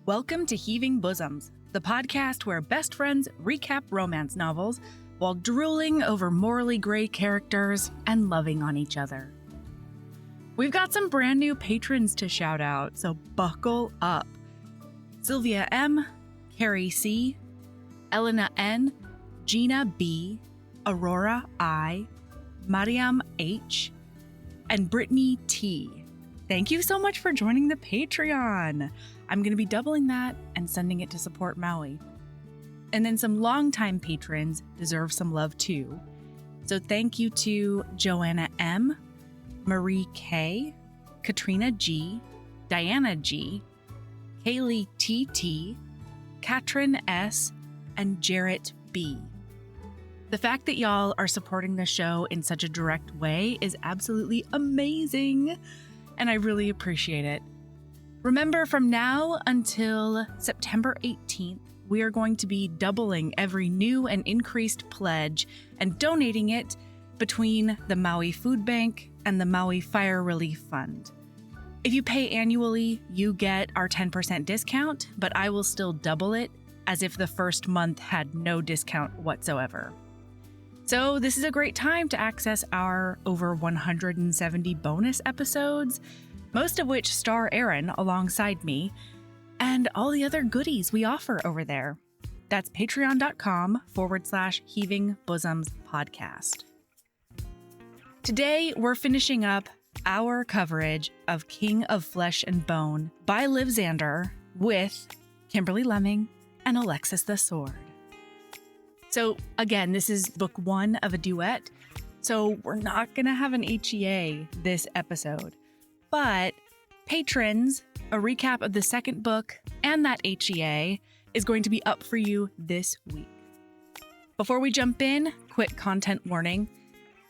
Welcome to Heaving Bosoms, the podcast where best friends recap romance novels while drooling over morally gray characters and loving on each other. We've got some brand new patrons to shout out, so buckle up. Sylvia M., Carrie C., Elena N., Gina B., Aurora I., Mariam H., and Brittany T. Thank you so much for joining the Patreon. I'm going to be doubling that and sending it to support Maui. And then some longtime patrons deserve some love too. So thank you to Joanna M., Marie K., Katrina G., Diana G., Kaylee TT, Katrin S., and Jarrett B. The fact that y'all are supporting the show in such a direct way is absolutely amazing, and I really appreciate it. Remember, from now until September 18th, we are going to be doubling every new and increased pledge and donating it between the Maui Food Bank and the Maui Fire Relief Fund. If you pay annually, you get our 10% discount, but I will still double it as if the first month had no discount whatsoever. So this is a great time to access our over 170 bonus episodes, most of which star Aaron alongside me, and all the other goodies we offer over there. That's patreon.com/Heaving Bosoms podcast. Today, we're finishing up our coverage of King of Flesh and Bone by Liv Zander with Kimberly Lemming and Alexis the Sword. So again, this is book one of a duet, so we're not going to have an HEA this episode. But patrons, a recap of the second book and that HEA is going to be up for you this week. Before we jump in, quick content warning.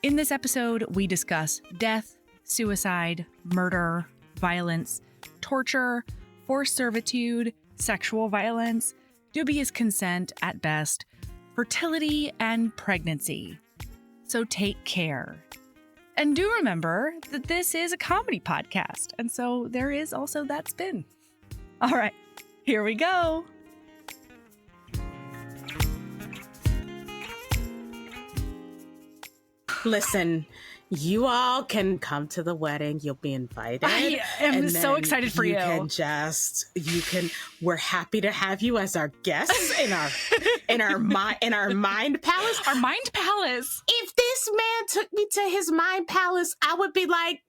In this episode, we discuss death, suicide, murder, violence, torture, forced servitude, sexual violence, dubious consent at best, fertility, and pregnancy. So take care. And do remember that this is a comedy podcast, and so there is also that spin. All right, here we go. Listen, you all can come to the wedding. You'll be invited. I am so excited for you. We're happy to have you as our guests in our mind palace. Our mind palace. If this man took me to his mind palace, I would be like,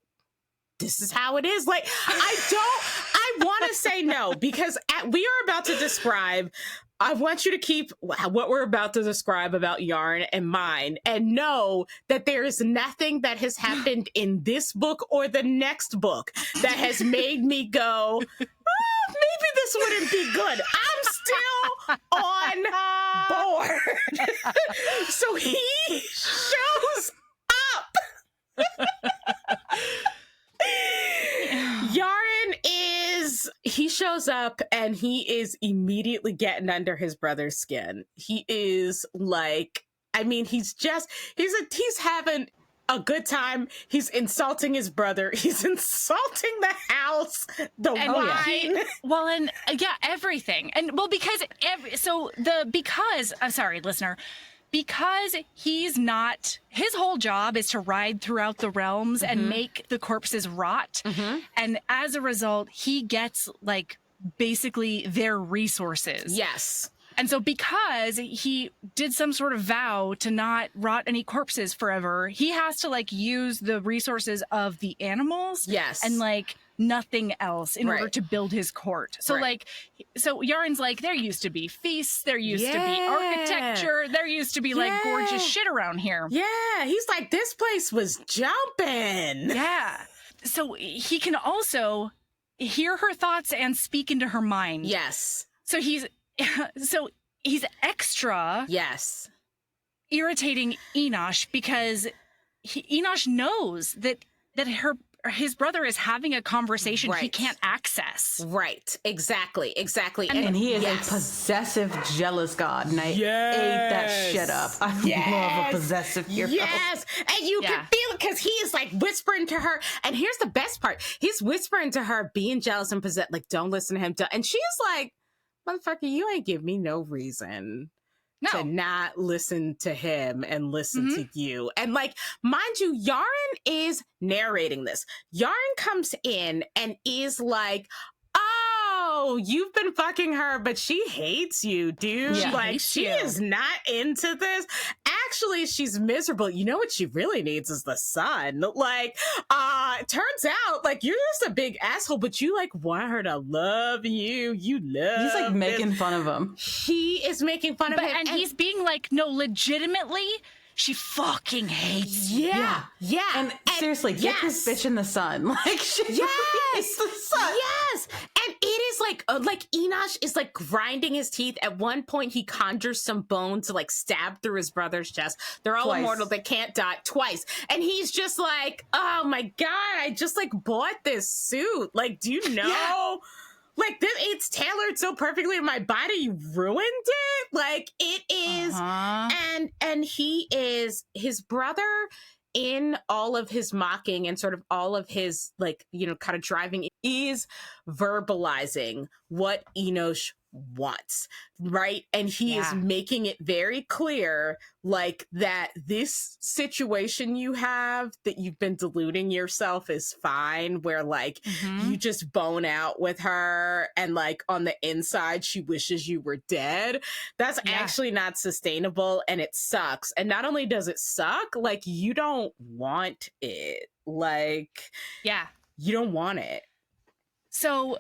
this is how it is. Like, I want to say no, because we are about to describe, I want you to keep what we're about to describe about Yarn and mine and know that there is nothing that has happened in this book or the next book that has made me go, maybe this wouldn't be good. I'm still on board. So he shows up. He shows up and he is immediately getting under his brother's skin. He is like, I mean, he's having a good time. He's insulting his brother. He's insulting the house, the wine. Everything. And well, because I'm sorry, listener. Because he's not, his whole job is to ride throughout the realms and make the corpses rot. Mm-hmm. And as a result, he gets like basically their resources. Yes. And so because he did some sort of vow to not rot any corpses forever, he has to like use the resources of the animals. Yes. And like nothing else in order to build his court. So so Yarn's like, there used to be feasts, there used to be architecture, there used to be like gorgeous shit around here. Yeah. He's like, this place was jumping. Yeah. So he can also hear her thoughts and speak into her mind. Yes. So he's extra irritating Enosh because Enosh knows that his brother is having a conversation he can't access. Right. Exactly. And he is a possessive, jealous god, and I ate that shit up. I love a possessive hero. Yes. And you can feel because he is like whispering to her. And here's the best part. He's whispering to her, being jealous and possessed, like, don't listen to him. And she's like, motherfucker, you ain't give me no reason to not listen to him and listen to you. And like, mind you, Yaren is narrating this. Yaren comes in and is like, oh, you've been fucking her, but she hates you, dude. Yeah, like, she is not into this. Actually, she's miserable. You know what she really needs is the sun. Like, turns out, like, you're just a big asshole, but you, like, want her to love you. You love He's, like, making this. fun of him. He is making fun of him. And he's being like, no, legitimately, she fucking hates you. Yeah. And seriously, get this bitch in the sun. Like, she hates the sun. Yes. And it is like Enosh is like grinding his teeth. At one point, he conjures some bone to like stab through his brother's chest. They're all immortal. They can't die twice. And he's just like, oh my God, I just like bought this suit. Like, do you know? Yeah. Like, it's tailored so perfectly to my body, you ruined it? Like, it is. And he is, his brother, in all of his mocking and sort of all of his, like, you know, kind of driving, is verbalizing what Enosh wants, right? And he is making it very clear, like, that this situation you have, that you've been deluding yourself is fine, where, like, you just bone out with her, and, like, on the inside, she wishes you were dead. That's actually not sustainable, and it sucks. And not only does it suck, like, you don't want it. Like, you don't want it. So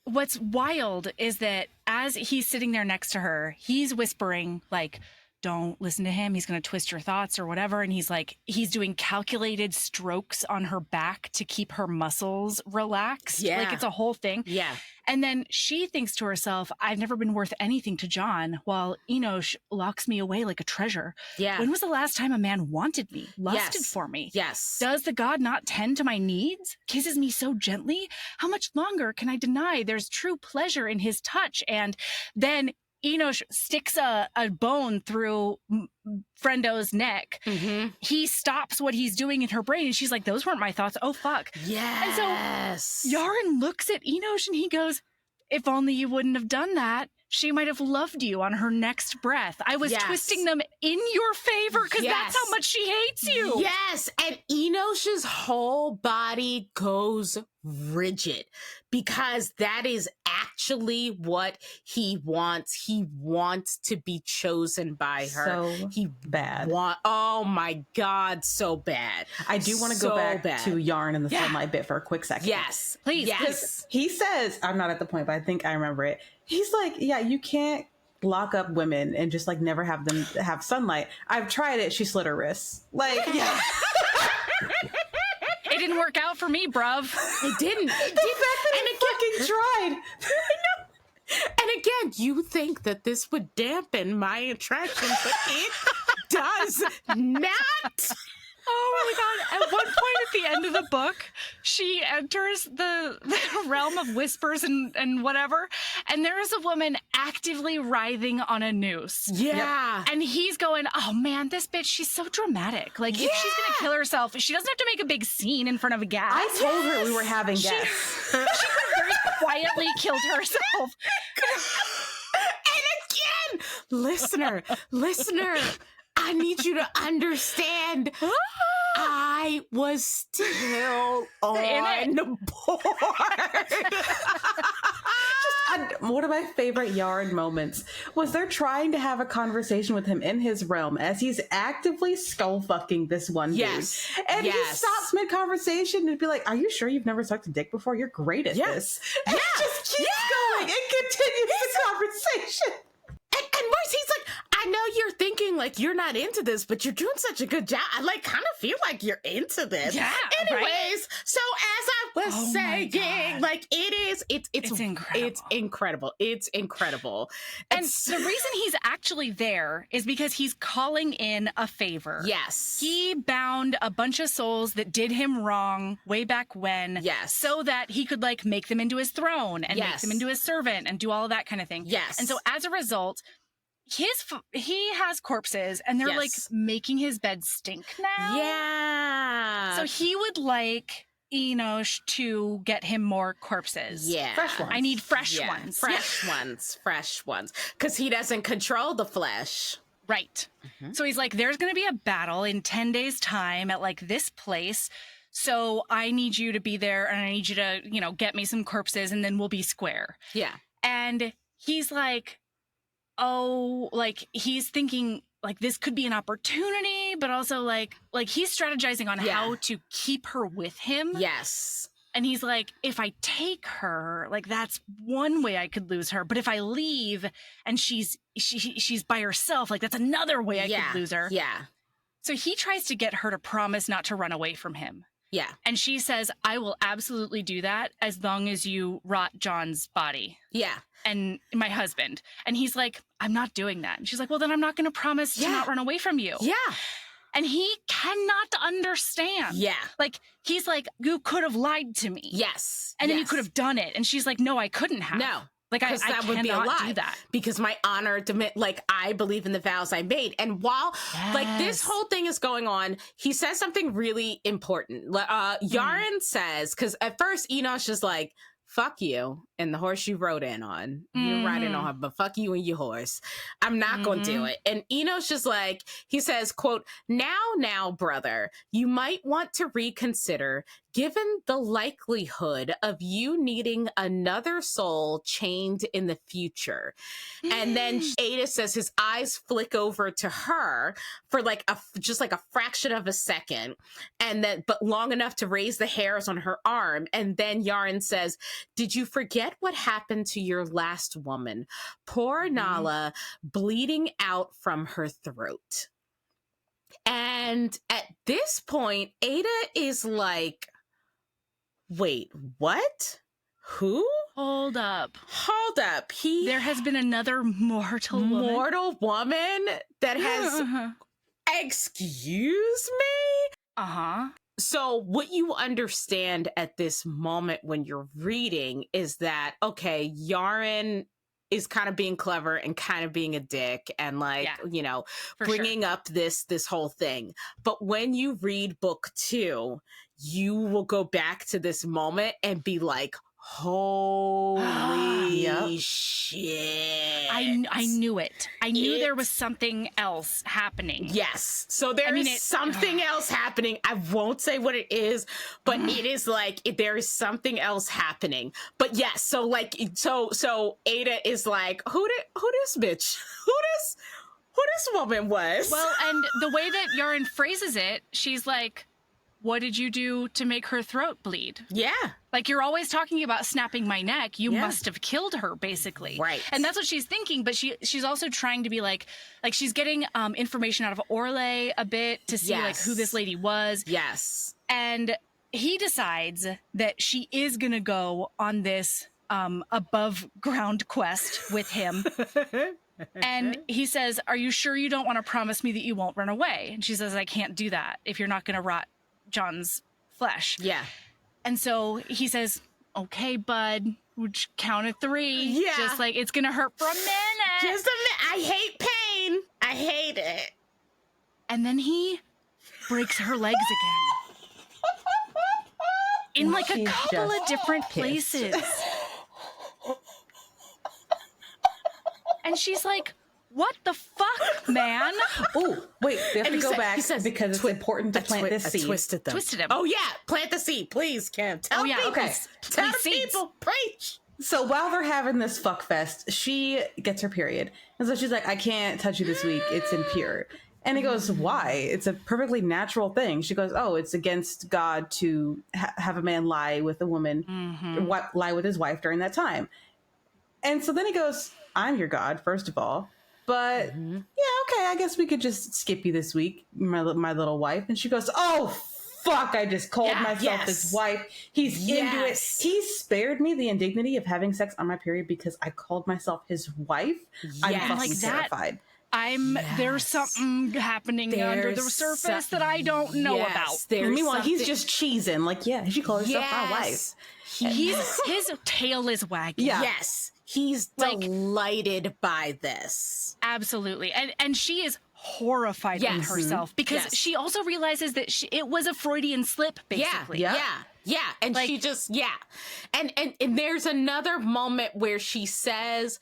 what's wild is that as he's sitting there next to her, he's whispering, like, don't listen to him. He's going to twist your thoughts or whatever. And he's like, he's doing calculated strokes on her back to keep her muscles relaxed. Yeah. Like, it's a whole thing. Yeah. And then she thinks to herself, I've never been worth anything to John, while Enosh locks me away like a treasure. Yeah. When was the last time a man wanted me, lusted for me? Yes. Does the god not tend to my needs? Kisses me so gently? How much longer can I deny there's true pleasure in his touch? And then Enosh sticks a bone through Frendo's neck. He stops what he's doing in her brain, and she's like, those weren't my thoughts. Oh, fuck. Yes. And so Yaren looks at Enosh and he goes, if only you wouldn't have done that, she might have loved you on her next breath. I was twisting them in your favor because that's how much she hates you. Yes. And Enosh's whole body goes rigid because that is actually what he wants. He wants to be chosen by her. So he bad. Oh my God, so bad. I do want to go back to Yarn in the sunlight bit for a quick second. Yes. Please. Yes. He says, I'm not at the point, but I think I remember it. He's like, yeah, you can't lock up women and just like never have them have sunlight. I've tried it. She slit her wrists. Like, yeah. It didn't work out for me, bruv. It didn't. The fact that he fucking tried. And again, you think that this would dampen my attraction, but it does not. Oh my God. At one point at the end of the book, she enters the realm of whispers and whatever, and there is a woman actively writhing on a noose. Yeah. And he's going, oh man, this bitch, she's so dramatic. Like, if she's going to kill herself, she doesn't have to make a big scene in front of a gas. I told her we were having guests. She could have very quietly killed herself. And again, listener, I need you to understand. I was still on board. One of my favorite Yarn moments was they're trying to have a conversation with him in his realm as he's actively skull fucking this one dude. And he stops mid conversation and be like, "Are you sure you've never sucked a dick before? You're great at this." And he just keeps going and continues the conversation. And Marcy, he's like, I know you're thinking like you're not into this, but you're doing such a good job. I like kind of feel like you're into this. Yeah. Anyways, right? so as I was saying, like it's incredible. It's incredible. It's incredible. And the reason he's actually there is because he's calling in a favor. Yes. He bound a bunch of souls that did him wrong way back when. Yes. So that he could like make them into his throne and make them into his servant and do all of that kind of thing. Yes. And so as a result, he has corpses and they're like making his bed stink now. Yeah. So he would like Enosh to get him more corpses. Yeah. Fresh ones. I need fresh ones. Fresh ones. Because he doesn't control the flesh. Right. So he's like, there's going to be a battle in 10 days' time at like this place. So I need you to be there and I need you to, get me some corpses and then we'll be square. Yeah. And he's like, oh, like he's thinking like this could be an opportunity, but also like he's strategizing on how to keep her with him. Yes. And he's like, if I take her, like that's one way I could lose her. But if I leave and she's by herself, like that's another way I could lose her. Yeah. So he tries to get her to promise not to run away from him. Yeah. And she says, I will absolutely do that as long as you rot John's body. Yeah. And my husband. And he's like, I'm not doing that. And she's like, well, then I'm not going to promise to not run away from you. Yeah. And he cannot understand. Yeah. Like, he's like, you could have lied to me. Yes. And then you could have done it. And she's like, no, I couldn't have. No. Like, I that would be a cannot lie. do that. Because my honor, like, I believe in the vows I made. And while, like, this whole thing is going on, he says something really important. Yaren says, because at first Enosh is like, fuck you and the horse you rode in on. You're riding on her, but fuck you and your horse. I'm not going to do it. And Enosh is like, he says, quote, now, brother, you might want to reconsider given the likelihood of you needing another soul chained in the future. And then Ada says his eyes flick over to her for like just like a fraction of a second. And then, but long enough to raise the hairs on her arm. And then Yaren says, did you forget what happened to your last woman? Poor Nala, bleeding out from her throat. And at this point, Ada is like, wait, what? Who? Hold up. There has been another mortal woman that has... Excuse me? Uh-huh. So what you understand at this moment when you're reading is that, okay, Yaren is kind of being clever and kind of being a dick and like, bringing up this whole thing. But when you read book 2, you will go back to this moment and be like, holy shit. I knew it. I knew there was something else happening. Yes. So there is something else happening. I won't say what it is, but it is like there is something else happening. But yes, so like so Ada is like, who this bitch? Who this woman was? Well, and the way that Yaren phrases it, she's like, what did you do to make her throat bleed? Yeah. Like, you're always talking about snapping my neck. You must have killed her, basically. Right. And that's what she's thinking. But she's also trying to be like she's getting information out of Orlais a bit to see like who this lady was. Yes. And he decides that she is going to go on this above ground quest with him. And he says, are you sure you don't want to promise me that you won't run away? And she says, I can't do that if you're not going to rot John's flesh. Yeah. And so he says, okay, bud, would you count at 3? Yeah. Just like, it's going to hurt for a minute. Just a minute. I hate pain. I hate it. And then he breaks her legs again. In like a couple of different places. And she's like, what the fuck, man? Oh, wait, we have to go back because it's important to plant this seed. Twisted him. Oh, yeah. Plant the seed, please, Kim. Tell people. Okay. Tell the people. Preach. So while they're having this fuck fest, she gets her period. And so she's like, I can't touch you this week. It's impure. And he goes, why? It's a perfectly natural thing. She goes, oh, it's against God to have a man lie with a woman, lie with his wife during that time. And so then he goes, I'm your God, first of all. But yeah, okay, I guess we could just skip you this week, my little wife. And she goes, oh, fuck, I just called myself his wife. He's into it. He spared me the indignity of having sex on my period because I called myself his wife. I'm fucking terrified. There's something happening under the surface that I don't know about. Meanwhile, he's just cheesing. Like, yeah, she called herself my wife. His tail is wagging. Yeah. Yes. He's delighted by this. Absolutely. And she is horrified with herself because she also realizes that it was a Freudian slip, basically. Yeah. And Like, she just, And there's another moment where she says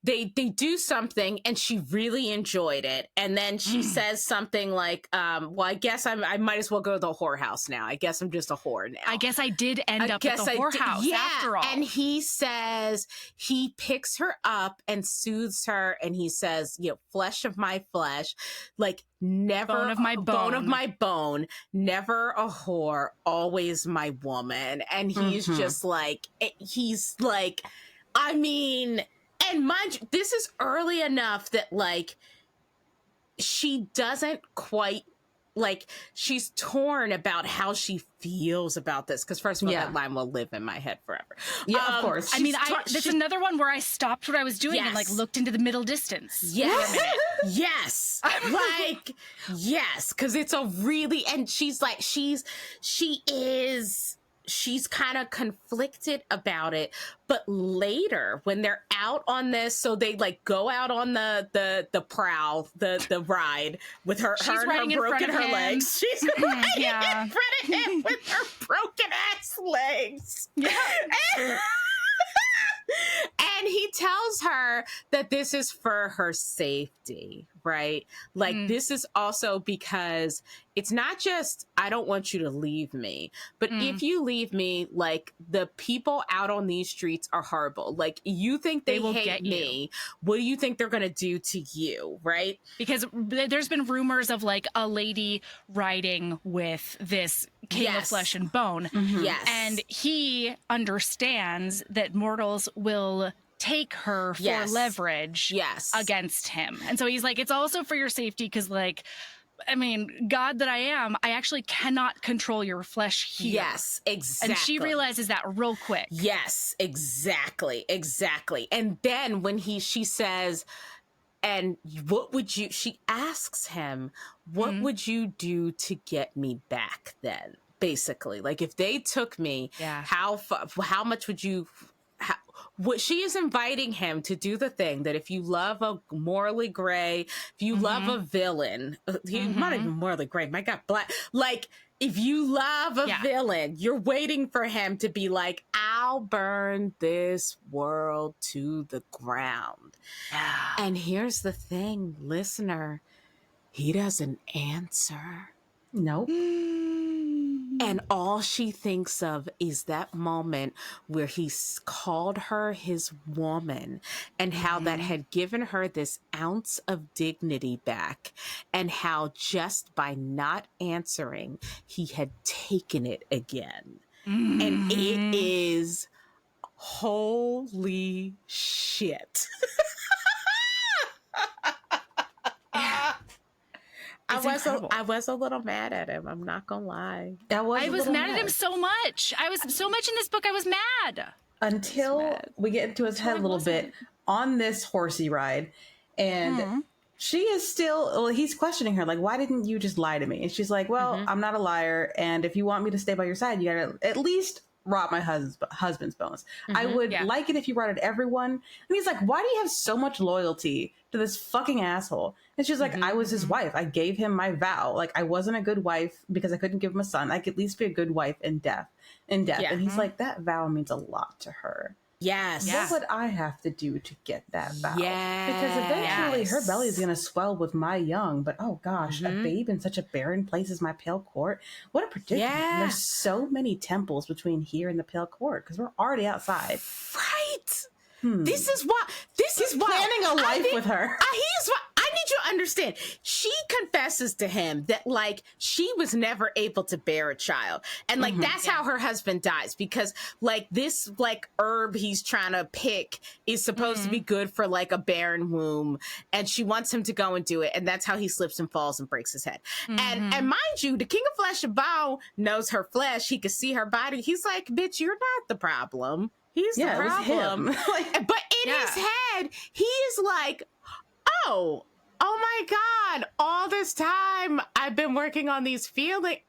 they do something and she really enjoyed it. And then she says something like, well, I guess I might as well go to the whorehouse now. I guess I'm just a whore now. I guess I did end up at the whorehouse after all. And he says, he picks her up and soothes her. And he says, flesh of my flesh, like never bone of my bone. Bone of my bone, never a whore, always my woman. And he's just like, I mean, and mind you, this is early enough that, like, she doesn't quite, like, she's torn about how she feels about this. Because first of all, that line will live in my head forever. Yeah, of course. I mean, that's another one where I stopped what I was doing and, like, looked into the middle distance. Yes. Like, yes. Because it's a really, and she's like, she's kind of conflicted about it. But later, when they're out on this, so they like go out on the prowl, the ride with her, she's her riding broken her legs. She's riding yeah. in front of him with her broken ass legs. Yeah. And he tells her that this is for her safety, right? Like, this is also because it's not just, I don't want you to leave me, but if you leave me, like, the people out on these streets are horrible. Like, you think they will hate get me. What do you think they're going to do to you, right? Because there's been rumors of, like, a lady riding with this king of flesh and bone. Yes. And he understands that mortals will take her for leverage against him. And so he's like, it's also for your safety because, like, I mean, God that I am, I actually cannot control your flesh here. Yes, exactly. And she realizes that real quick. Yes, exactly. And then when she says, and what would you, she asks him, what would you do to get me back then? Basically, like, if they took me, how much would you, what she is inviting him to do the thing that if you love a morally gray, if you love a villain, he's not even morally gray, my God, black, like, if you love a villain, you're waiting for him to be like, I'll burn this world to the ground. And here's the thing, listener, he doesn't answer. Nope. And all she thinks of is that moment where he called her his woman and how that had given her this ounce of dignity back and how just by not answering, he had taken it again. And it is holy shit. I was a little mad at him. I'm not gonna lie. I was mad at him so much. I was so much in this book. I was mad until we get into his head a little bit on this horsey ride, and she is still. Well, he's questioning her, like, "Why didn't you just lie to me?" And she's like, "Well, I'm not a liar, and if you want me to stay by your side, you gotta at least rob my husband's bones. I would like it if you brought it everyone." And he's like, "Why do you have so much loyalty to this fucking asshole?" And she's like, "I was his wife. I gave him my vow. Like, I wasn't a good wife because I couldn't give him a son. I could at least be a good wife in death. And he's like, that vow means a lot to her. Yes. What would I have to do to get that vow? Yes. Because eventually her belly is going to swell with my young. But oh gosh, a babe in such a barren place as my pale court. What a predicament. And there's so many temples between here and the pale court because we're already outside. Right. This is planning a life with her. Here's what I need you to understand. She confesses to him that, like, she was never able to bear a child. And, like, that's how her husband dies because, like, this, like, herb he's trying to pick is supposed to be good for, like, a barren womb. And she wants him to go and do it. And that's how he slips and falls and breaks his head. And mind you, the king of flesh and bone knows her flesh. He could see her body. He's like, bitch, you're not the problem. He's the problem. It was him. But in his head, he is like, oh my God, all this time I've been working on these feelings.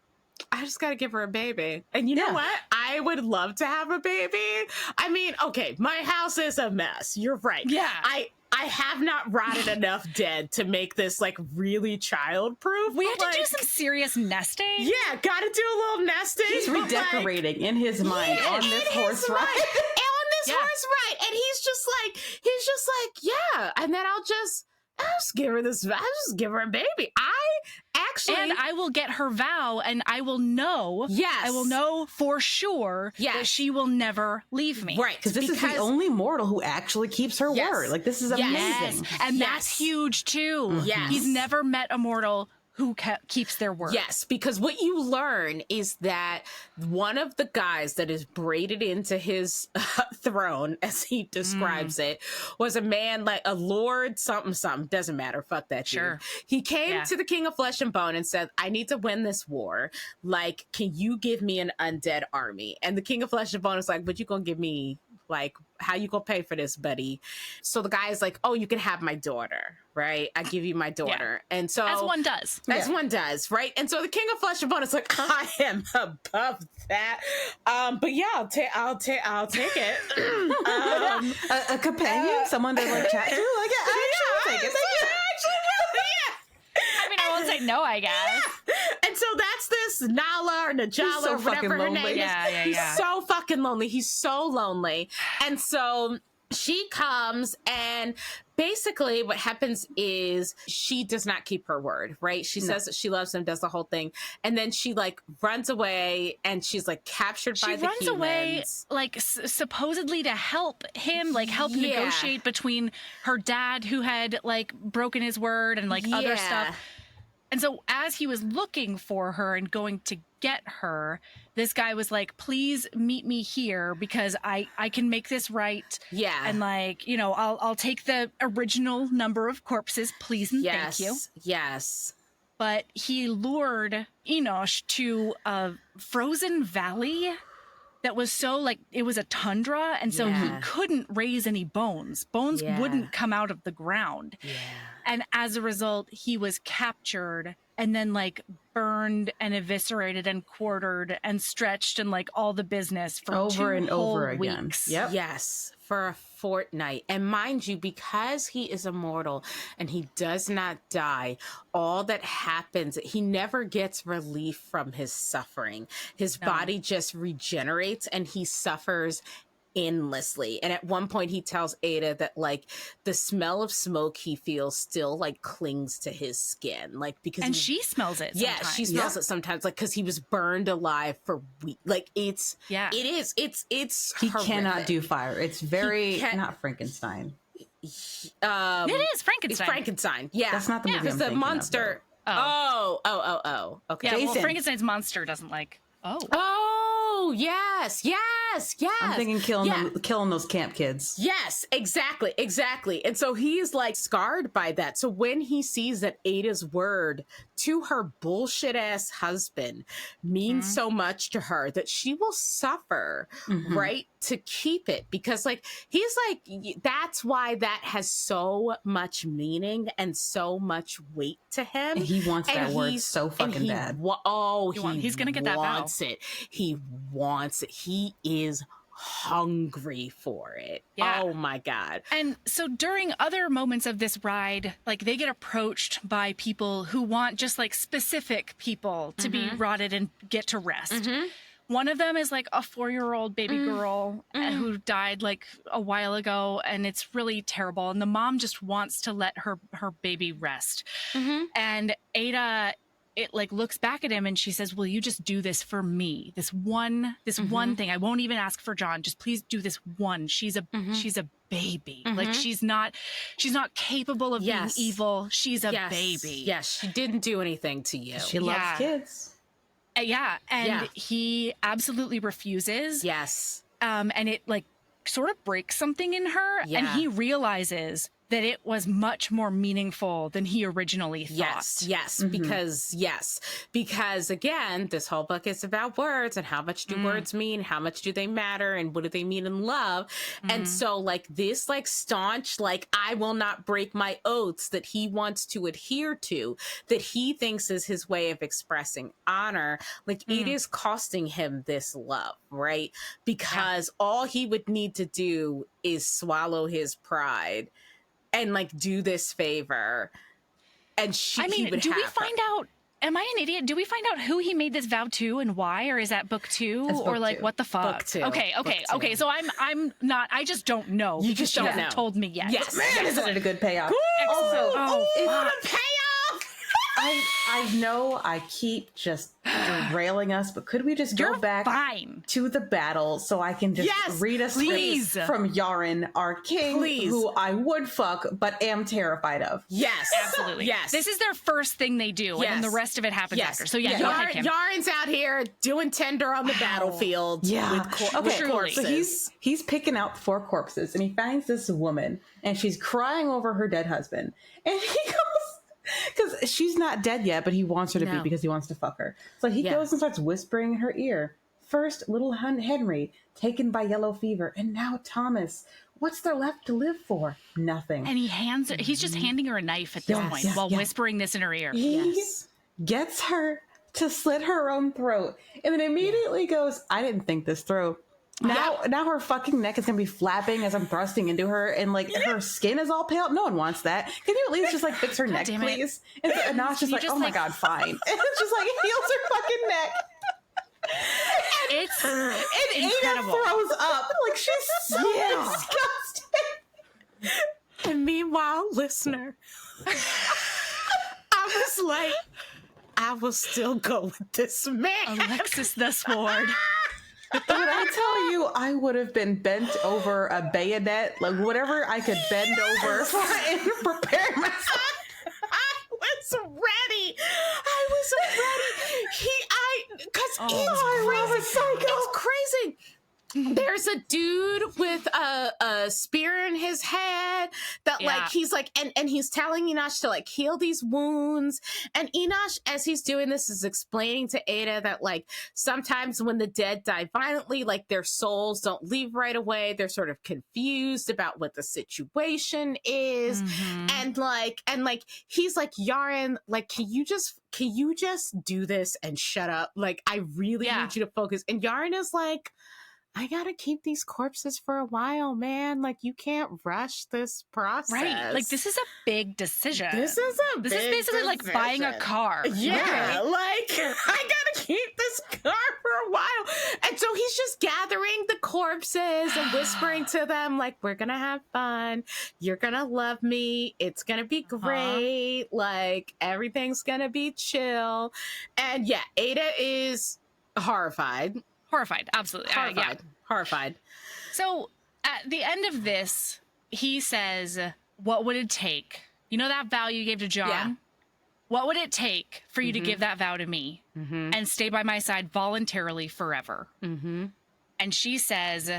I just got to give her a baby. And you know what? I would love to have a baby. I mean, okay, my house is a mess. You're right. Yeah. I I have not rotted enough dead to make this like really childproof. We have to do some serious nesting. Yeah, gotta do a little nesting. He's redecorating in his mind on this horse ride. On this horse ride. And he's just like, yeah. And then I'll just give her a baby. And I will get her vow, and I will know. Yes. I will know for sure that she will never leave me. Right. Because this is the only mortal who actually keeps her word. Like, this is amazing. Yes. And that's huge, too. Mm-hmm. Yes. He's never met a mortal who keeps their word. Yes, because what you learn is that one of the guys that is braided into his throne, as he describes it, was a man like a lord something, doesn't matter, fuck that dude. He came to the King of Flesh and Bone and said, I need to win this war. Like, can you give me an undead army? And the King of Flesh and Bone is like, but you gonna give me, like, how you gonna pay for this, buddy? So the guy is like, oh, you can have my daughter, right? I give you my daughter. And so as one does. One does, right? And so the King of Flesh and Bone is like, I am above that. But yeah, I'll take it. A companion, someone to like chat to, like, I'll take it. I mean, I won't say no, I guess. Yeah. And so that's this Nala or Najala or whatever her name is. He's so fucking lonely. He's so lonely. And so she comes, and basically what happens is she does not keep her word, right? She says that she loves him, does the whole thing. And then she like runs away, and she's like captured by the humans. She runs away like supposedly to help him, like help negotiate between her dad, who had like broken his word, and like other stuff. And so as he was looking for her and going to get her, this guy was like, please meet me here because I can make this right. Yeah. And like, you know, I'll take the original number of corpses, please and thank you. Yes. But he lured Enosh to a frozen valley that was so like, it was a tundra. And so he couldn't raise any bones. Bones wouldn't come out of the ground. Yeah. And as a result, he was captured and then like burned and eviscerated and quartered and stretched and like all the business for over and over again. Yep. Yes, for a fortnight. And mind you, because he is immortal and he does not die, all that happens, he never gets relief from his suffering. His body just regenerates, and he suffers endlessly. And at one point he tells Ada that like the smell of smoke he feels still like clings to his skin, like because she smells it sometimes. Yeah, she smells it sometimes, like because he was burned alive for weeks. Like it's he horrific. Cannot do fire. It's very not Frankenstein. It is Frankenstein. It's Frankenstein. Yeah, that's not the movie. Because the monster. Okay. Yeah, well, Frankenstein's monster doesn't like. Oh, yes. I'm thinking killing those camp kids. Yes, exactly. And so he's like scarred by that. So when he sees that Ada's word to her bullshit ass husband means so much to her that she will suffer, right, to keep it, because like he's like, that's why that has so much meaning and so much weight to him. And he wants that word so fucking bad. He's gonna get that vow. He wants it. He is hungry for it. Yeah. Oh my God. And so during other moments of this ride, like they get approached by people who want just like specific people to be rotted and get to rest. One of them is like a 4-year-old baby girl who died like a while ago, and it's really terrible. And the mom just wants to let her baby rest. And Ada, it like looks back at him and she says, will you just do this for me? This one thing. I won't even ask for John. Just please do this one. She's a baby. Like she's not capable of being evil. She's a baby. Yes. She didn't do anything to you. She loves kids. And he absolutely refuses. Yes. And it like sort of breaks something in her. And he realizes that it was much more meaningful than he originally thought. Yes, because again, this whole book is about words and how much do words mean, how much do they matter, and what do they mean in love. And so like this like staunch, like I will not break my oaths that he wants to adhere to, that he thinks is his way of expressing honor, like it is costing him this love, right? Because all he would need to do is swallow his pride and like do this favor. And I mean, do we find out? Am I an idiot? Do we find out who he made this vow to and why, or is that book 2, or like what the fuck? Book 2. Okay. So I'm not. I just don't know. You just don't know. Told me yet. Yes, man, isn't it a good payoff? Also, what a payoff! I know I keep just derailing us, but could we just go back to the battle so I can just read a script from Yaren, our king, who I would fuck but am terrified of? Yes, absolutely. Yes, this is their first thing they do, and then the rest of it happens after. So Yaren's out here doing tender on the battlefield. Yeah, with corpses. So he's picking out 4 corpses, and he finds this woman, and she's crying over her dead husband, and he goes. Because she's not dead yet, but he wants her to be because he wants to fuck her. So he goes and starts whispering in her ear. First, little Henry, taken by yellow fever, and now Thomas. What's there left to live for? Nothing. And he's just handing her a knife at this point while whispering this in her ear. He gets her to slit her own throat, and then immediately goes, I didn't think this through. Now her fucking neck is gonna be flapping as I'm thrusting into her, and like her skin is all pale. No one wants that. Can you at least just like fix her neck, please? And now it's just like, oh my god, fine. And it's just like heals her fucking neck. It's incredible. Ada throws up. Like she's so disgusting. And meanwhile, listener, I was like, I will still go with this man. Alexis thus Ward. When I tell you, I would have been bent over a bayonet, like whatever I could bend over and prepare myself. I was ready. It's crazy. There's a dude with a spear in his head that like he's like and he's telling Enosh to like heal these wounds, and Enosh, as he's doing this, is explaining to Ada that like sometimes when the dead die violently, like their souls don't leave right away. They're sort of confused about what the situation is, and he's like, Yaren, like can you just do this and shut up? Like I really need you to focus. And Yaren is like, I gotta keep these corpses for a while, man. Like, you can't rush this process. Right. Like, this is a big decision. This is basically decision. Like buying a car. Yeah. Like, I gotta keep this car for a while. And so he's just gathering the corpses and whispering to them, like, we're gonna have fun. You're gonna love me. It's gonna be great. Like, everything's gonna be chill. And yeah, Ada is horrified. Absolutely. Horrified. So at the end of this, he says, what would it take? You know that vow you gave to John? Yeah. What would it take for you to give that vow to me and stay by my side voluntarily forever? And she says,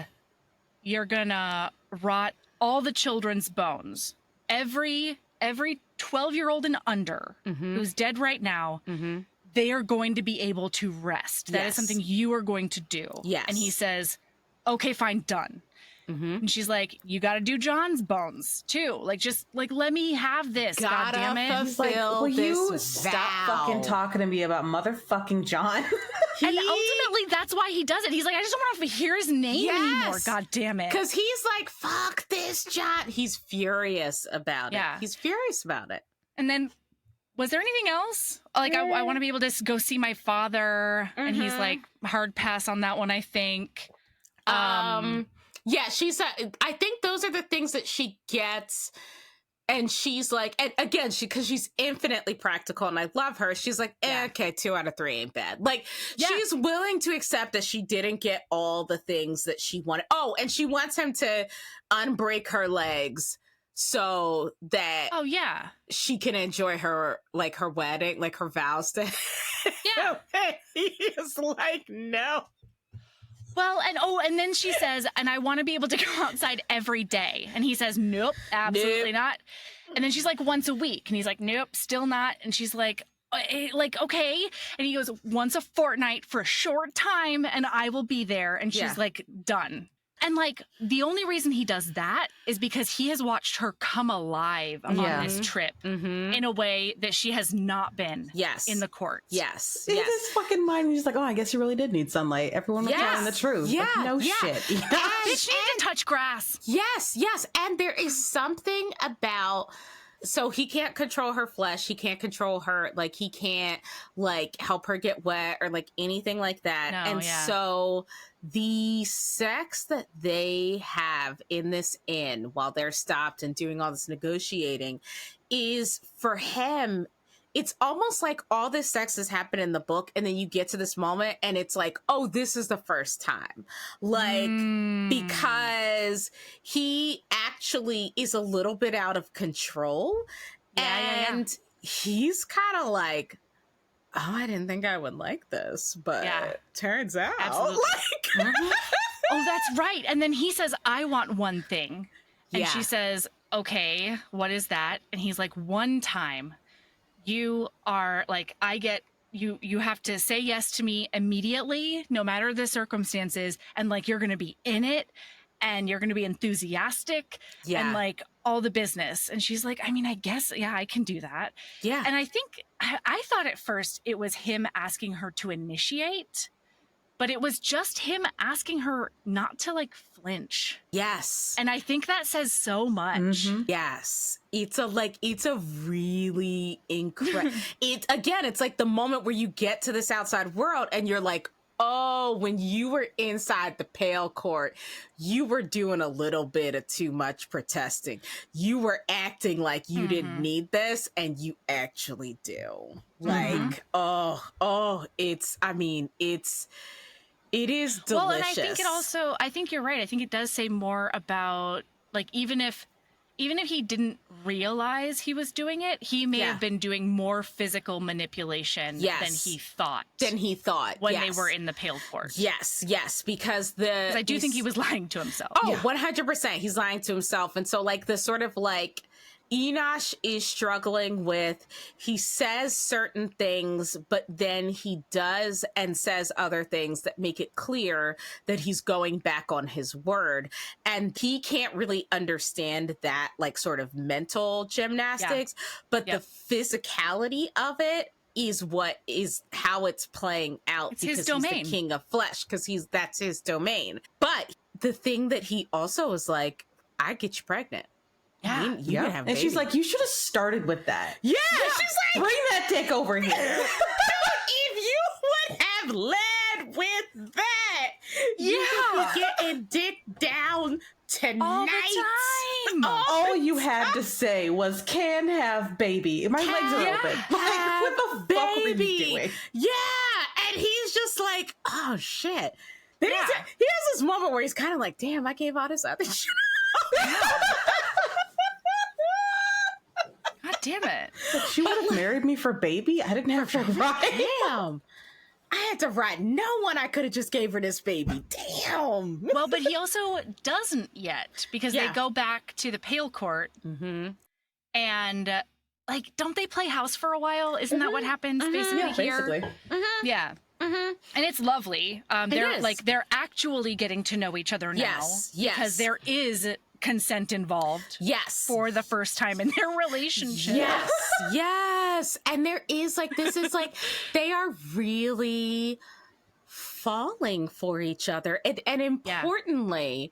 you're gonna rot all the children's bones. Every 12-year-old and under who's dead right now, they are going to be able to rest. That is something you are going to do. Yes. And he says, okay, fine, done. And she's like, you got to do John's bones too. Like, just like, let me have this. God damn it. He's like, will you stop fucking talking to me about motherfucking John? And ultimately, that's why he does it. He's like, I just don't want to hear his name anymore. God damn it. Because he's like, fuck this, John. He's furious about it. He's furious about it. And then, was there anything else? Like, I want to be able to go see my father. And he's like, hard pass on that one, I think. Yeah, I think those are the things that she gets. And she's like, and again, because she's infinitely practical and I love her. She's like, okay, 2 out of 3 ain't bad. Like, she's willing to accept that she didn't get all the things that she wanted. Oh, and she wants him to unbreak her legs so that she can enjoy her wedding, like her vows to he is like, no. Well, and then she says, and I want to be able to go outside every day. And he says, nope, absolutely not. And then she's like, once a week. And he's like, nope, still not. And she's like, okay. And he goes, once a fortnight for a short time and I will be there. And she's like, done. And like the only reason he does that is because he has watched her come alive on this trip in a way that she has not been in the courts. Yes. In his fucking mind, he's like, oh, I guess you really did need sunlight. Everyone was telling the truth. Yeah. Like, no shit. Bitch need to touch grass. Yes. And there is something about... So he can't control her flesh. He can't control her. Like, he can't, like, help her get wet or, like, anything like that. So the sex that they have in this inn while they're stopped and doing all this negotiating is, for him... It's almost like all this sex has happened in the book, and then you get to this moment, and it's like, oh, this is the first time. Like, because he actually is a little bit out of control. And he's kind of like, oh, I didn't think I would like this, but turns out. Absolutely. Like... Oh, that's right. And then he says, I want one thing. And she says, okay, what is that? And he's like, one time. You are like, I get you have to say yes to me immediately, no matter the circumstances. And like, you're going to be in it and you're going to be enthusiastic and like all the business. And she's like, I mean, I guess, I can do that. Yeah. And I think I thought at first it was him asking her to initiate, but it was just him asking her not to like flinch. Yes. And I think that says so much. Yes. It's a really incredible, it's like the moment where you get to this outside world and you're like, oh, when you were inside the Pale Court, you were doing a little bit of too much protesting. You were acting like you didn't need this, and you actually do. Like, it is delicious. Well, and I think you're right. I think it does say more about, like, even if he didn't realize he was doing it, he may have been doing more physical manipulation than he thought. When they were in the Pale Court. Yes, because I do think he was lying to himself. Oh, 100%. He's lying to himself. And so, like, the sort of, like, Enosh is struggling with, he says certain things, but then he does and says other things that make it clear that he's going back on his word. And he can't really understand that, like, sort of mental gymnastics, but the physicality of it is how it's playing out. It's because his domain. He's the king of flesh, because that's his domain. But the thing that he also is like, I get you pregnant. Yeah. You can have a and baby. she's like, you should have started with that. Yeah. She's like, bring that dick over here. If you would have led with that, you could be getting dick down tonight. All the time. All you had to say was, can have baby. My legs are open. Like, what the fuck were you doing? Yeah. And he's just like, oh, shit. Then he has this moment where he's kind of like, damn, I gave all this other shit. God damn it. Like, she would have married me for baby? I didn't have to ride. Damn. I had to ride no one. I could have just gave her this baby. Damn. Well, but he also doesn't yet, because they go back to the Pale Court. And, like, don't they play house for a while? Isn't that what happens basically here? Basically. Yeah. And it's lovely. They're actually getting to know each other now. Yes. Because there is consent involved. Yes. For the first time in their relationship. Yes. And there is, like, this is like, they are really falling for each other. And importantly,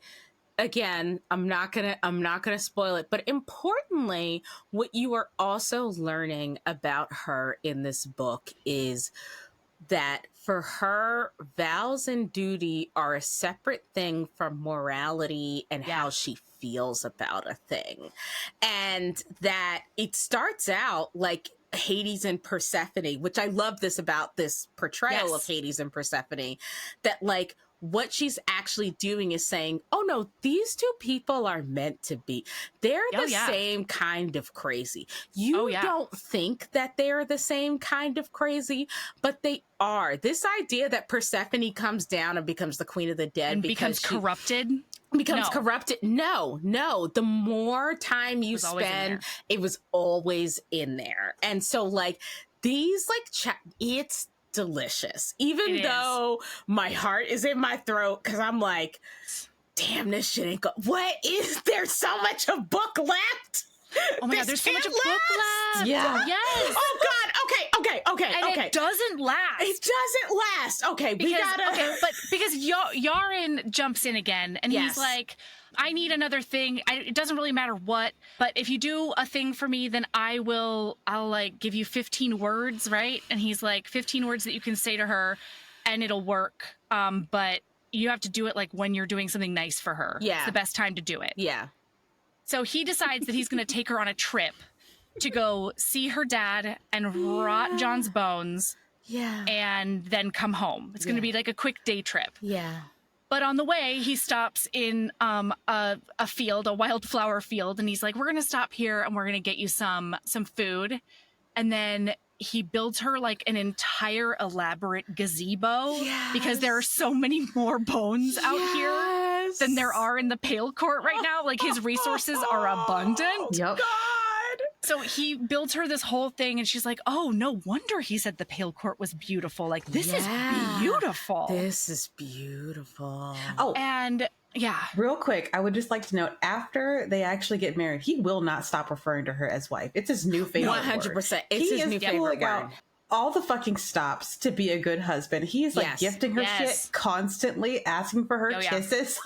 again, I'm not gonna spoil it, but importantly, what you are also learning about her in this book is that for her, vows and duty are a separate thing from morality and how she feels about a thing. And that it starts out like Hades and Persephone, which I love this about this portrayal of Hades and Persephone, that, like, what she's actually doing is saying, oh no, these two people are meant to be. They're the same kind of crazy. You don't think that they're the same kind of crazy, but they are. This idea that Persephone comes down and becomes the queen of the dead and becomes corrupted. Corrupted. No. The more time you spend, it was always in there. And so, like, these, like, it's delicious. Even though my heart is in my throat, because I'm like, damn, this shit ain't go. What is there so much of book left? Oh my God, there's so much of book left. Yeah. Yes. Oh God. Okay. And it doesn't last. It doesn't last. Okay, we gotta. But because Yaren jumps in again, and Yes. he's like, I need another thing. It doesn't really matter what, but if you do a thing for me, then I'll like give you 15 words, right? And he's like, 15 words that you can say to her, and it'll work. But you have to do it like when you're doing something nice for her. Yeah. It's the best time to do it. Yeah. So he decides that he's going to take her on a trip to go see her dad and rot John's bones. Yeah. And then come home. It's going to be like a quick day trip. Yeah. But on the way, he stops in a field, a wildflower field, and he's like, "We're going to stop here, and we're going to get you some food." And then he builds her like an entire elaborate gazebo because there are so many more bones out here than there are in the Pale Court right now. Like his resources are abundant. Yep. So he builds her this whole thing, and she's like, "Oh, no wonder he said the Pale Court was beautiful. Like, this is beautiful. This is beautiful." Oh, and yeah. Real quick, I would just like to note, after they actually get married, he will not stop referring to her as wife. It's his new favorite 100%. It's his new favorite word. All the fucking stops to be a good husband. He is like gifting her shit constantly, asking for her kisses.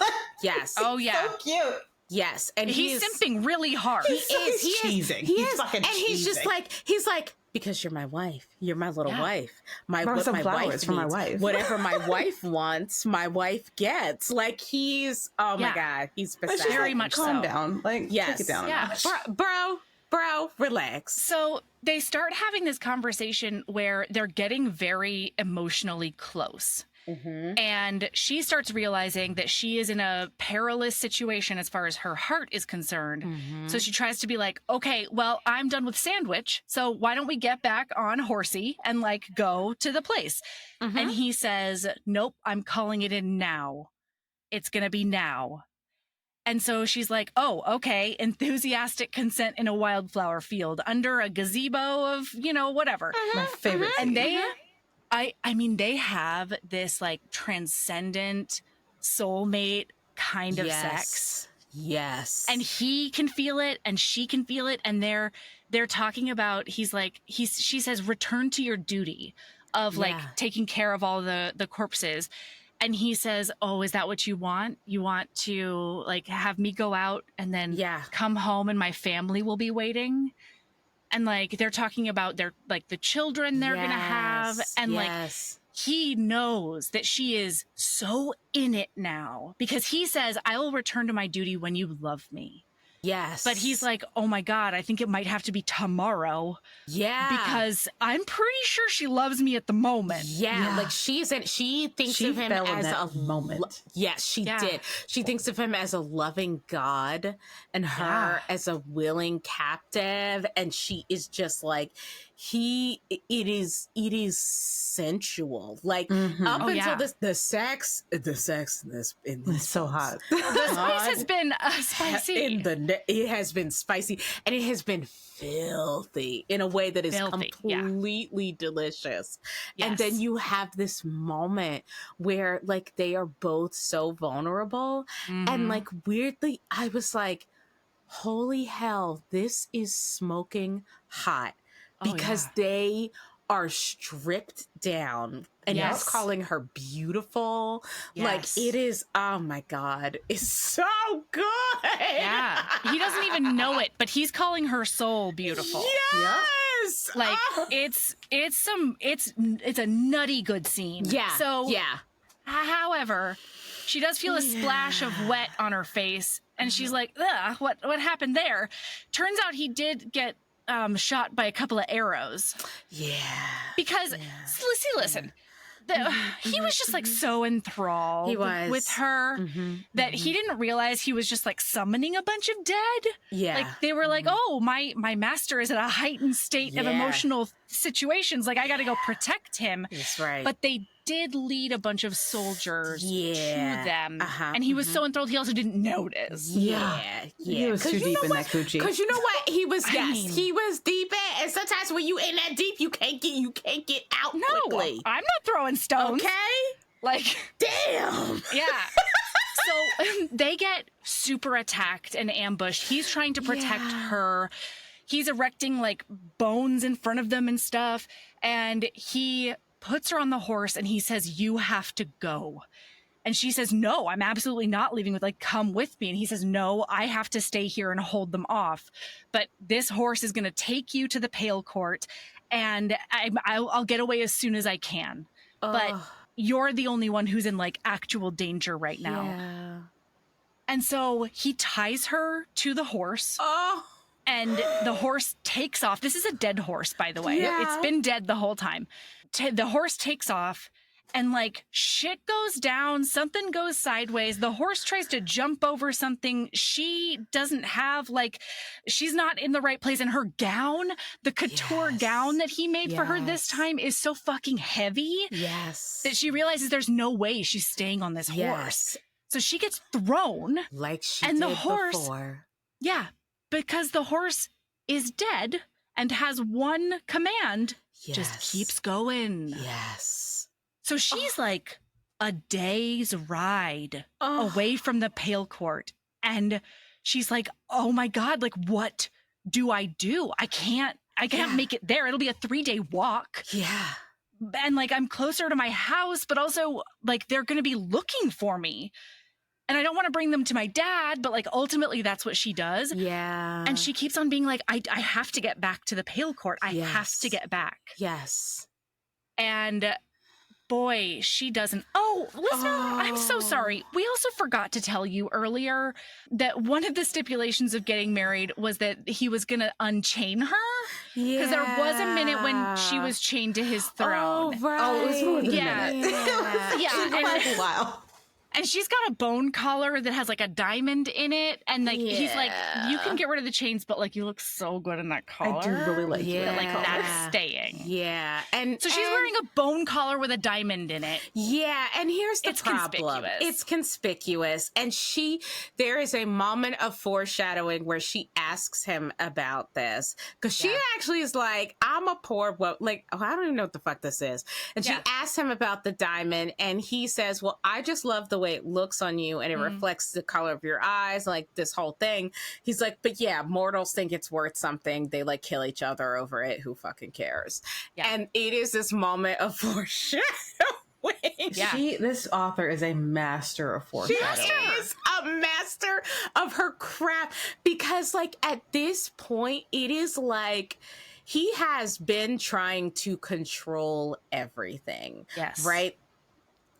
Yes. Oh, yeah. So cute. Yes, and he's simping really hard. He's cheesing. He's fucking cheesing. And he's like, because you're my wife. You're my little wife. What my wife for my wife. Whatever my wife wants, my wife gets. Like he's, oh my God, he's pathetic. Very much calm down. Like, take it down. Yeah. Bro, relax. So they start having this conversation where they're getting very emotionally close. Mm-hmm. And she starts realizing that she is in a perilous situation as far as her heart is concerned. Mm-hmm. So she tries to be like, okay, well, I'm done with Sandwich. So why don't we get back on Horsey and like go to the place? Mm-hmm. And he says, nope, I'm calling it in now. It's going to be now. And so she's like, oh, okay, enthusiastic consent in a wildflower field under a gazebo of, whatever. Mm-hmm. My favorite. And I mean, they have this like transcendent soulmate kind of sex. Yes. And he can feel it and she can feel it. And they're talking about, she says, return to your duty of like taking care of all the corpses. And he says, oh, is that what you want? You want to like have me go out and then come home and my family will be waiting? And like they're talking about their like the children they're gonna have, and like he knows that she is so in it now because he says, I will return to my duty when you love me. Yes. But he's like, oh my God, I think it might have to be tomorrow. Yeah. Because I'm pretty sure she loves me at the moment. Yeah. Like she thinks of him as a moment. Yes, she did. She thinks of him as a loving God and her as a willing captive. And she is just like, it is sensual. Like up until the sex in this it's so hot. The spice has been spicy. It has been spicy and it has been filthy in a way that is completely delicious. Yes. And then you have this moment where like they are both so vulnerable and like weirdly I was like, holy hell, this is smoking hot. Because they are stripped down and he's calling her beautiful. Like it is, oh my God, it's so good. Yeah. He doesn't even know it, but he's calling her soul beautiful. Yes. Like it's a nutty good scene. Yeah. So however, she does feel a splash of wet on her face and she's like, ugh, what happened there? Turns out he did get shot by a couple of arrows. Yeah. Because, listen, he was just like so enthralled with her that he didn't realize he was just like summoning a bunch of dead. Yeah. Like they were like, oh, my master is at a heightened state of emotional situations. Like I got to go protect him. That's right. But they did lead a bunch of soldiers to them. And he was so enthralled, he also didn't notice. Yeah. He was too deep in that coochie. Because you know what? He was, he was deep in, and sometimes when you in that deep, you can't get out quickly. I'm not throwing stones. Okay? Like, damn. Yeah. So they get super attacked and ambushed. He's trying to protect her. He's erecting like bones in front of them and stuff. And he puts her on the horse and he says, "You have to go." And she says, "No, I'm absolutely not leaving with, like, come with me." And he says, "No, I have to stay here and hold them off. But this horse is going to take you to the Pale Court and I'll get away as soon as I can. But you're the only one who's in like actual danger right now." Yeah. And so he ties her to the horse. And the horse takes off. This is a dead horse, by the way. Yeah. It's been dead the whole time. The horse takes off and like shit goes down. Something goes sideways. The horse tries to jump over something. She doesn't have like, she's not in the right place. And her gown, the couture gown that he made for her this time is so fucking heavy. Yes. That she realizes there's no way she's staying on this horse. So she gets thrown. Like she and did the horse, before. Yeah, because the horse is dead and has one command. Just keeps going. Yes. So she's like a day's ride away from the Pale Court. And she's like, "Oh my God, like, what do? I can't make it there. It'll be a 3-day walk." Yeah. And like, I'm closer to my house, but also like, they're going to be looking for me. And I don't want to bring them to my dad, but like, ultimately that's what she does. Yeah. And she keeps on being like, I have to get back to the Pale Court. I have to get back. Yes. And boy, she doesn't. Oh, listener, I'm so sorry. We also forgot to tell you earlier that one of the stipulations of getting married was that he was going to unchain her. Yeah. Because there was a minute when she was chained to his throne. Oh, right. Oh, it was more than Yeah. a minute. Yeah. It was like a while. And she's got a bone collar that has like a diamond in it. And like, he's like, "You can get rid of the chains, but like, you look so good in that collar." I do really like you. But, like, that's staying. Yeah. And So she's wearing a bone collar with a diamond in it. Yeah, and here's the problem. Conspicuous. It's conspicuous. And there is a moment of foreshadowing where she asks him about this. Because she actually is like, "I'm a poor, I don't even know what the fuck this is." And she asks him about the diamond, and he says, "Well, I just love the way it looks on you, and it reflects the color of your eyes, like this whole thing." He's like, "But yeah, mortals think it's worth something. They like kill each other over it. Who fucking cares?" Yeah. And it is this moment of foreshadowing. This author is a master of foreshadowing. She is a master of her craft, because like at this point, it is like he has been trying to control everything. Yes. Right?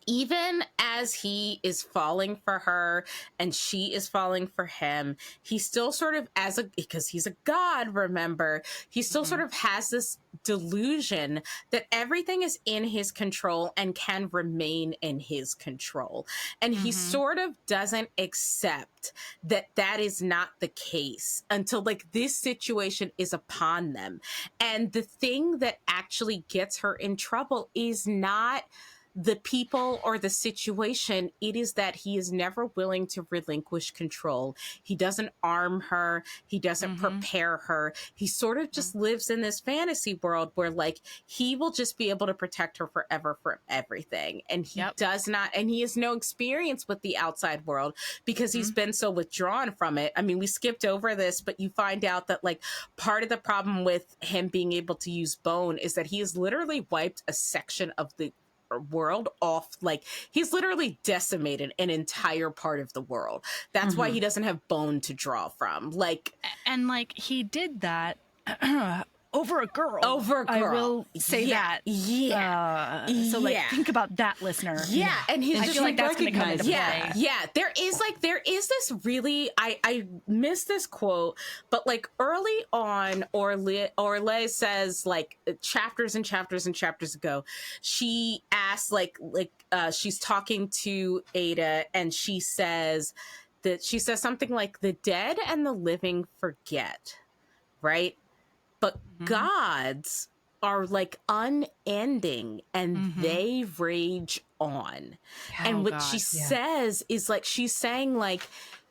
Even as he is falling for her and she is falling for him, he still sort of, because he's a god, remember, he still sort of has this delusion that everything is in his control and can remain in his control. And he sort of doesn't accept that that is not the case until like this situation is upon them. And the thing that actually gets her in trouble is not the people or the situation. It is that he is never willing to relinquish control. He doesn't arm her. He doesn't prepare her. He sort of just lives in this fantasy world where like he will just be able to protect her forever from everything. And he does not, and he has no experience with the outside world because he's been so withdrawn from it. I mean, we skipped over this, but you find out that like part of the problem with him being able to use bone is that he has literally wiped a section of the world off. Like he's literally decimated an entire part of the world. That's why he doesn't have bone to draw from. Like, and like he did that over a girl. I will say that. So like think about that, listener. Yeah. And he's I just feel like that's going to come into play. Yeah. There is this really, I missed this quote, but like early on, Orle says like chapters and chapters and chapters ago, she asks she's talking to Ada and she says something like the dead and the living forget, right? But gods are like unending and they rage on. And what she says is like, she's saying like,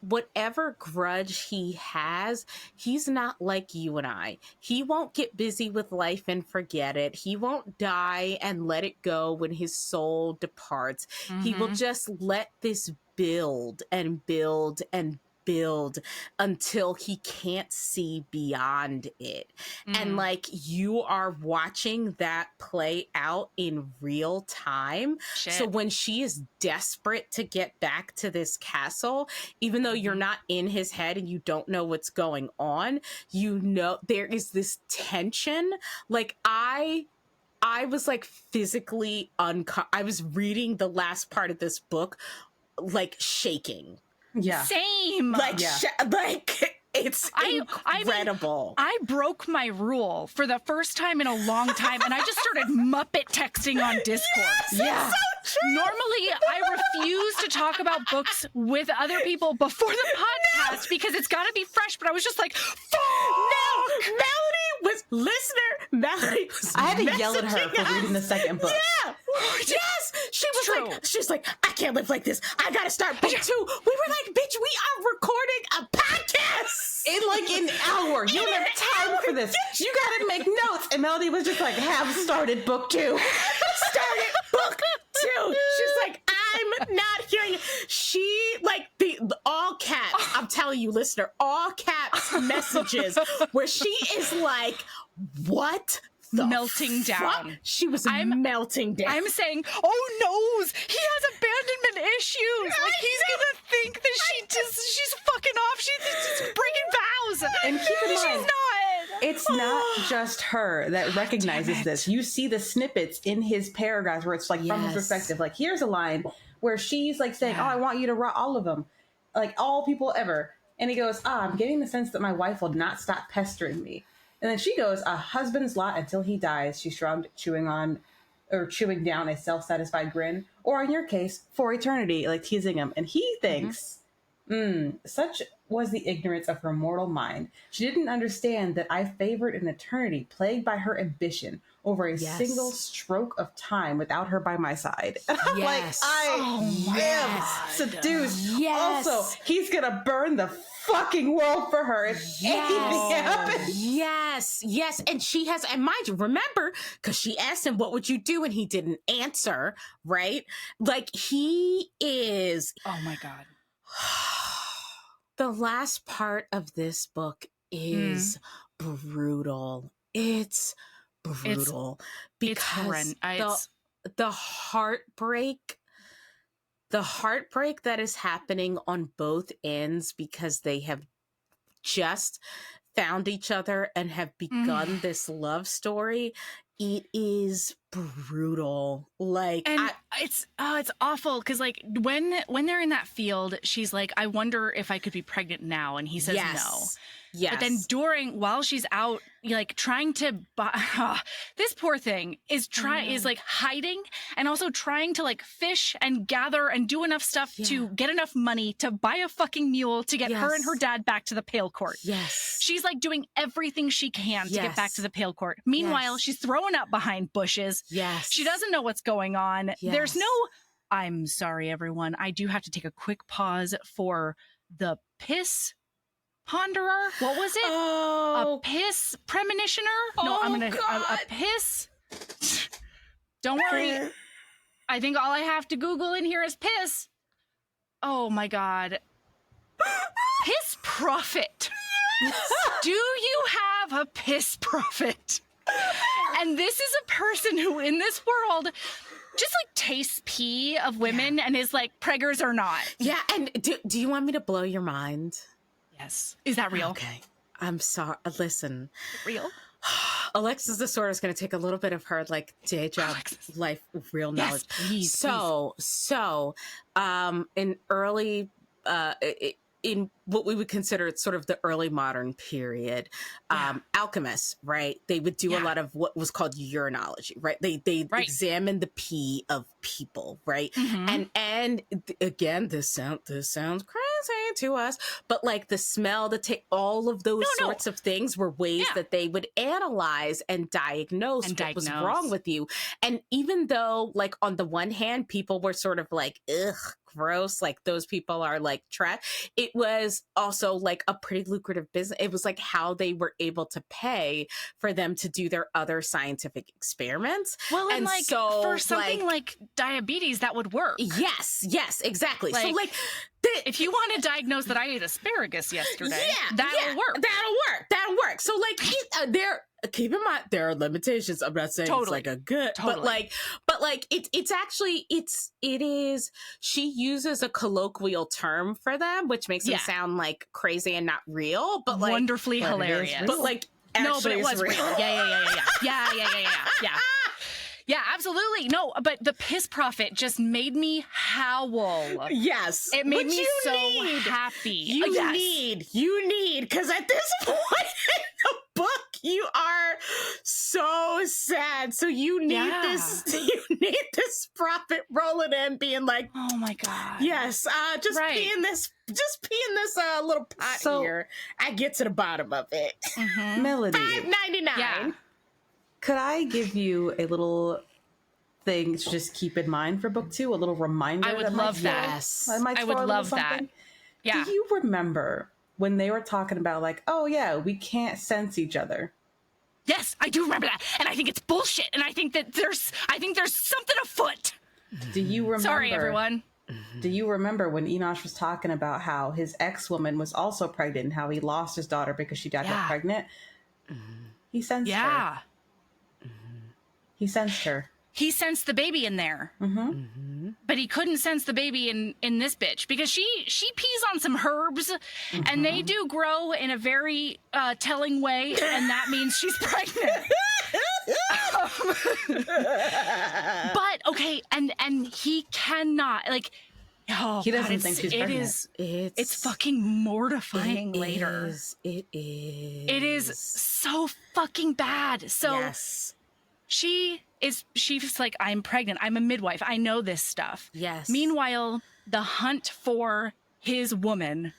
whatever grudge he has, he's not like you and I. He won't get busy with life and forget it. He won't die and let it go when his soul departs. He will just let this build and build and build until he can't see beyond it. And like, you are watching that play out in real time. Shit. So when she is desperate to get back to this castle, even though you're not in his head and you don't know what's going on, you know there is this tension. Like, I was like physically I was reading the last part of this book like shaking. Yeah. Same. Like, like it's incredible. I broke my rule for the first time in a long time, and I just started Muppet texting on Discord. Yes, it's so true. Normally, I refuse to talk about books with other people before the podcast because it's got to be fresh, but I was just like, fuck! No, Melody was I had to yell at her for messaging reading the second book. Yeah. Yes. She was like, I can't live like this. I gotta start book 2. We were like, bitch, we are recording a podcast In like an hour. You don't have time for this. You gotta make notes. And Melody was just like, have started book 2. Started book 2. She's like, I'm not hearing it. She like the all caps. I'm telling you, listener, all caps messages where she is like, what? Melting down. She was melting down. I'm saying, oh no, he has abandonment issues. Like, he's gonna think that she's fucking off. She's breaking vows. And keep in mind, she's not. It's not just her that recognizes this. You see the snippets in his paragraphs where it's like from his perspective. Like, here's a line where she's like saying, oh, I want you to rot all of them. Like, all people ever. And he goes, I'm getting the sense that my wife will not stop pestering me. And then she goes, a husband's lot until he dies. She shrugged, chewing down a self-satisfied grin. Or in your case, for eternity, like teasing him. And he thinks, such was the ignorance of her mortal mind. She didn't understand that I favored an eternity plagued by her ambition over a single stroke of time without her by my side. And I'm like, I am seduced. Yes. Also, he's going to burn the fucking world for her if anything happens. Yes. And she has, and mind you, remember, because she asked him, what would you do? And he didn't answer, right? Like, he is. Oh my God. The last part of this book is brutal. It's brutal because the heartbreak that is happening on both ends because they have just found each other and have begun this love story. It is brutal. Like, and it's awful because like when they're in that field, she's like, I wonder if I could be pregnant now, and he says no. Yes. But then while she's out, like trying to buy, this poor thing is like hiding and also trying to like fish and gather and do enough stuff to get enough money to buy a fucking mule to get her and her dad back to the Pale Court. Yes. She's like doing everything she can to get back to the Pale Court. Meanwhile, she's throwing up behind bushes. Yes. She doesn't know what's going on. Yes. There's no, I'm sorry, everyone. I do have to take a quick pause for the piss ponderer. What was it? Oh. A piss premonitioner? No, I'm gonna a piss. Don't worry. I think all I have to Google in here is piss. Oh my God. Piss prophet. Do you have a piss prophet? And this is a person who in this world just like tastes pee of women and is like, preggers or not. Yeah, and do you want me to blow your mind? Yes. Is that real? Okay. I'm sorry. Listen. Real? Alexis the Sword is going to take a little bit of her like day job life real knowledge. Please, So, in early, in what we would consider sort of the early modern period, alchemists, right? They would do a lot of what was called urinology, right? They examine the pee of people, right? And again, this sounds crazy. saying to us. But like the smell, all of those sorts of things were ways that they would analyze and diagnose what was wrong with you. And even though, like, on the one hand, people were sort of like, ugh, gross, like those people are like trash, it was also like a pretty lucrative business. It was like how they were able to pay for them to do their other scientific experiments. Well, and like, so for something like diabetes, that would work. Yes, exactly. Like, so like, if you want to diagnose that I ate asparagus yesterday, that'll work. That'll work. So like, keep in mind, there are limitations. I'm not saying it's like a good, but like it's actually, it is, she uses a colloquial term for them, which makes them sound like crazy and not real, but like wonderfully hilarious. But like, no, but it was real. Yeah. Yeah, absolutely. No, but the piss profit just made me howl. Yes. It made me so happy. You need, because at this point in the book, you are so sad. So you need this profit rolling in, being like, oh my God. Yes, just pee in this little pot here. I get to the bottom of it. Mm-hmm. Melody. $5.99. Yeah. Could I give you a little thing to just keep in mind for book 2? A little reminder? I would love that. I would love that. Yeah. Do you remember when they were talking about like, oh yeah, we can't sense each other? Yes, I do remember that. And I think it's bullshit. And I think there's something afoot. Do you remember? Sorry, everyone. Do you remember when Enosh was talking about how his ex-woman was also pregnant and how he lost his daughter because she got pregnant? He sensed her. He sensed her. He sensed the baby in there. But he couldn't sense the baby in this bitch because she pees on some herbs and they do grow in a very telling way, and that means she's pregnant. But okay, and he cannot, like, he doesn't think she's pregnant. It's fucking mortifying later. It is. It is so fucking bad. So she's like, I'm pregnant. I'm a midwife. I know this stuff. Yes. Meanwhile, the hunt for his woman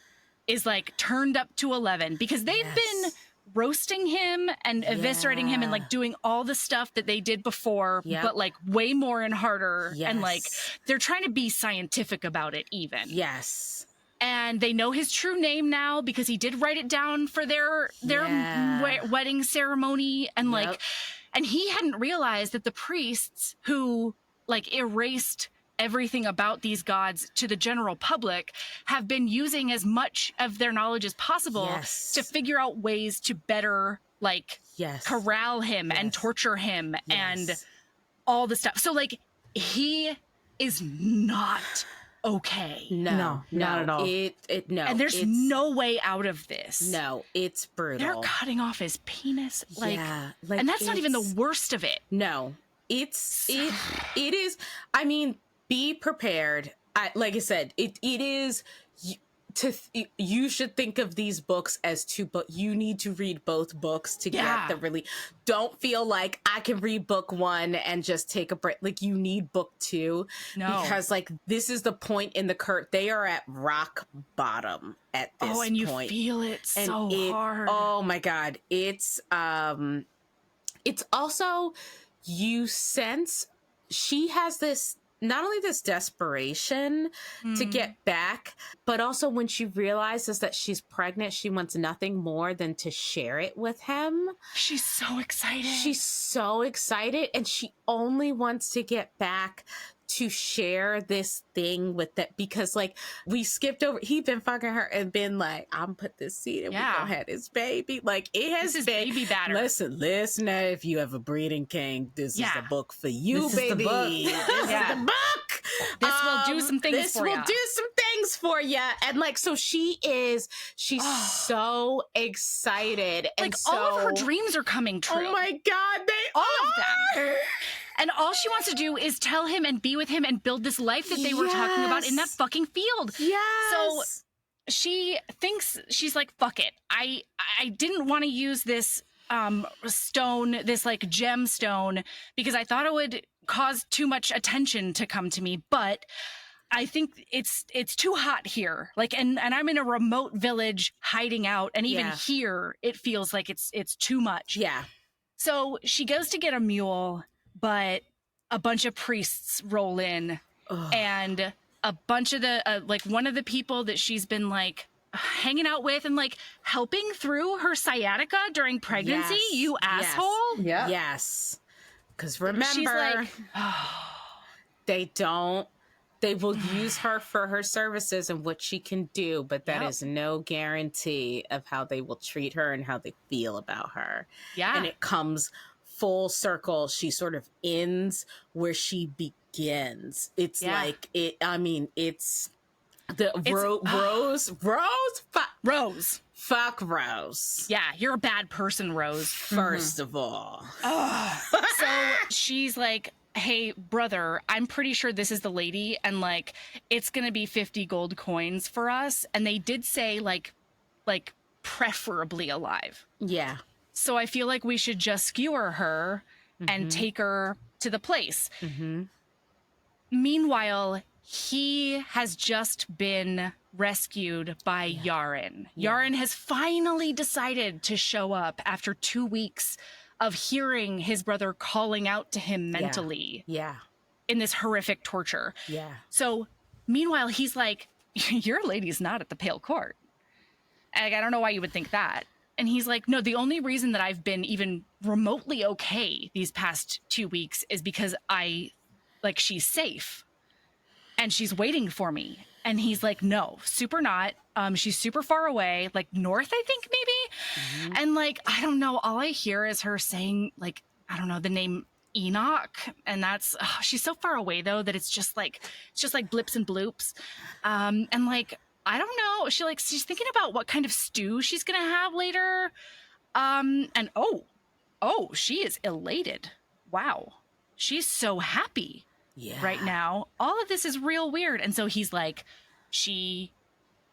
is like turned up to 11 because they've been roasting him and eviscerating him and like doing all the stuff that they did before, but like way more and harder. And like, they're trying to be scientific about it even. Yes. And they know his true name now because he did write it down for their wedding ceremony. And like, and he hadn't realized that the priests who like erased everything about these gods to the general public have been using as much of their knowledge as possible to figure out ways to better like corral him and torture him and all the stuff. So like, he is not okay. No, not at all. No. And there's no way out of this. No, it's brutal. They're cutting off his penis. Like and that's not even the worst of it. No, it is. I mean, be prepared. Like I said, it is. You should think of these books as two books. You need to read both books to get the really. Don't feel like I can read book 1 and just take a break. Like, you need book 2 because like this is the point in the curve. They are at rock bottom at this point. Oh, and you feel it so hard. Oh my God, it's also, you sense she has this. Not only this desperation to get back, but also when she realizes that she's pregnant, she wants nothing more than to share it with him. She's so excited. She's so excited, and she only wants to get back to share this thing with that, because like we skipped over, he'd been fucking her and been like, I'm put this seed and we gonna have this baby. Like, it has been baby batter. Listen, listener, if you have a breeding king, this is the book for you, this baby. Is the book. This is the book. This will do some things for you. This will do some things for you. And like, so she's so excited. And like, all of her dreams are coming true. Oh my God, all of them. And all she wants to do is tell him and be with him and build this life that they were talking about in that fucking field. Yes. So she thinks, she's like, fuck it. I didn't want to use this stone, this like gemstone, because I thought it would cause too much attention to come to me. But I think it's too hot here. Like, and I'm in a remote village hiding out. And even here, it feels like it's too much. Yeah. So she goes to get a mule, but a bunch of priests roll in. Ugh. And a bunch of the, like one of the people that she's been like hanging out with and like helping through her sciatica during pregnancy, you asshole. Yeah. Yes. Because remember, she's like, they will use her for her services and what she can do, but that is no guarantee of how they will treat her and how they feel about her. Yeah. And it comes full circle. She sort of ends where she begins. It's like, it's Rose. Fuck Rose. Yeah, you're a bad person, Rose. First of all. So she's like, hey, brother, I'm pretty sure this is the lady, and like, it's gonna be 50 gold coins for us. And they did say like preferably alive. Yeah. So I feel like we should just skewer her and take her to the place. Mm-hmm. Meanwhile, he has just been rescued by Yaren. Yaren has finally decided to show up after 2 weeks of hearing his brother calling out to him mentally. In this horrific torture. Yeah. So meanwhile, he's like, your lady's not at the Pale Court. And I don't know why you would think that. And he's like, no, the only reason that I've been even remotely okay these past 2 weeks is because she's safe. And she's waiting for me. And he's like, no, super not. She's super far away, like north, I think, maybe. Mm-hmm. And like, I don't know. All I hear is her saying, like, I don't know, the name Enoch. And that's, she's so far away, though, that it's just like blips and bloops. And like, I don't know. She's thinking about what kind of stew she's going to have later. And she is elated. Wow. She's so happy. Right now, all of this is real weird. And so he's like, she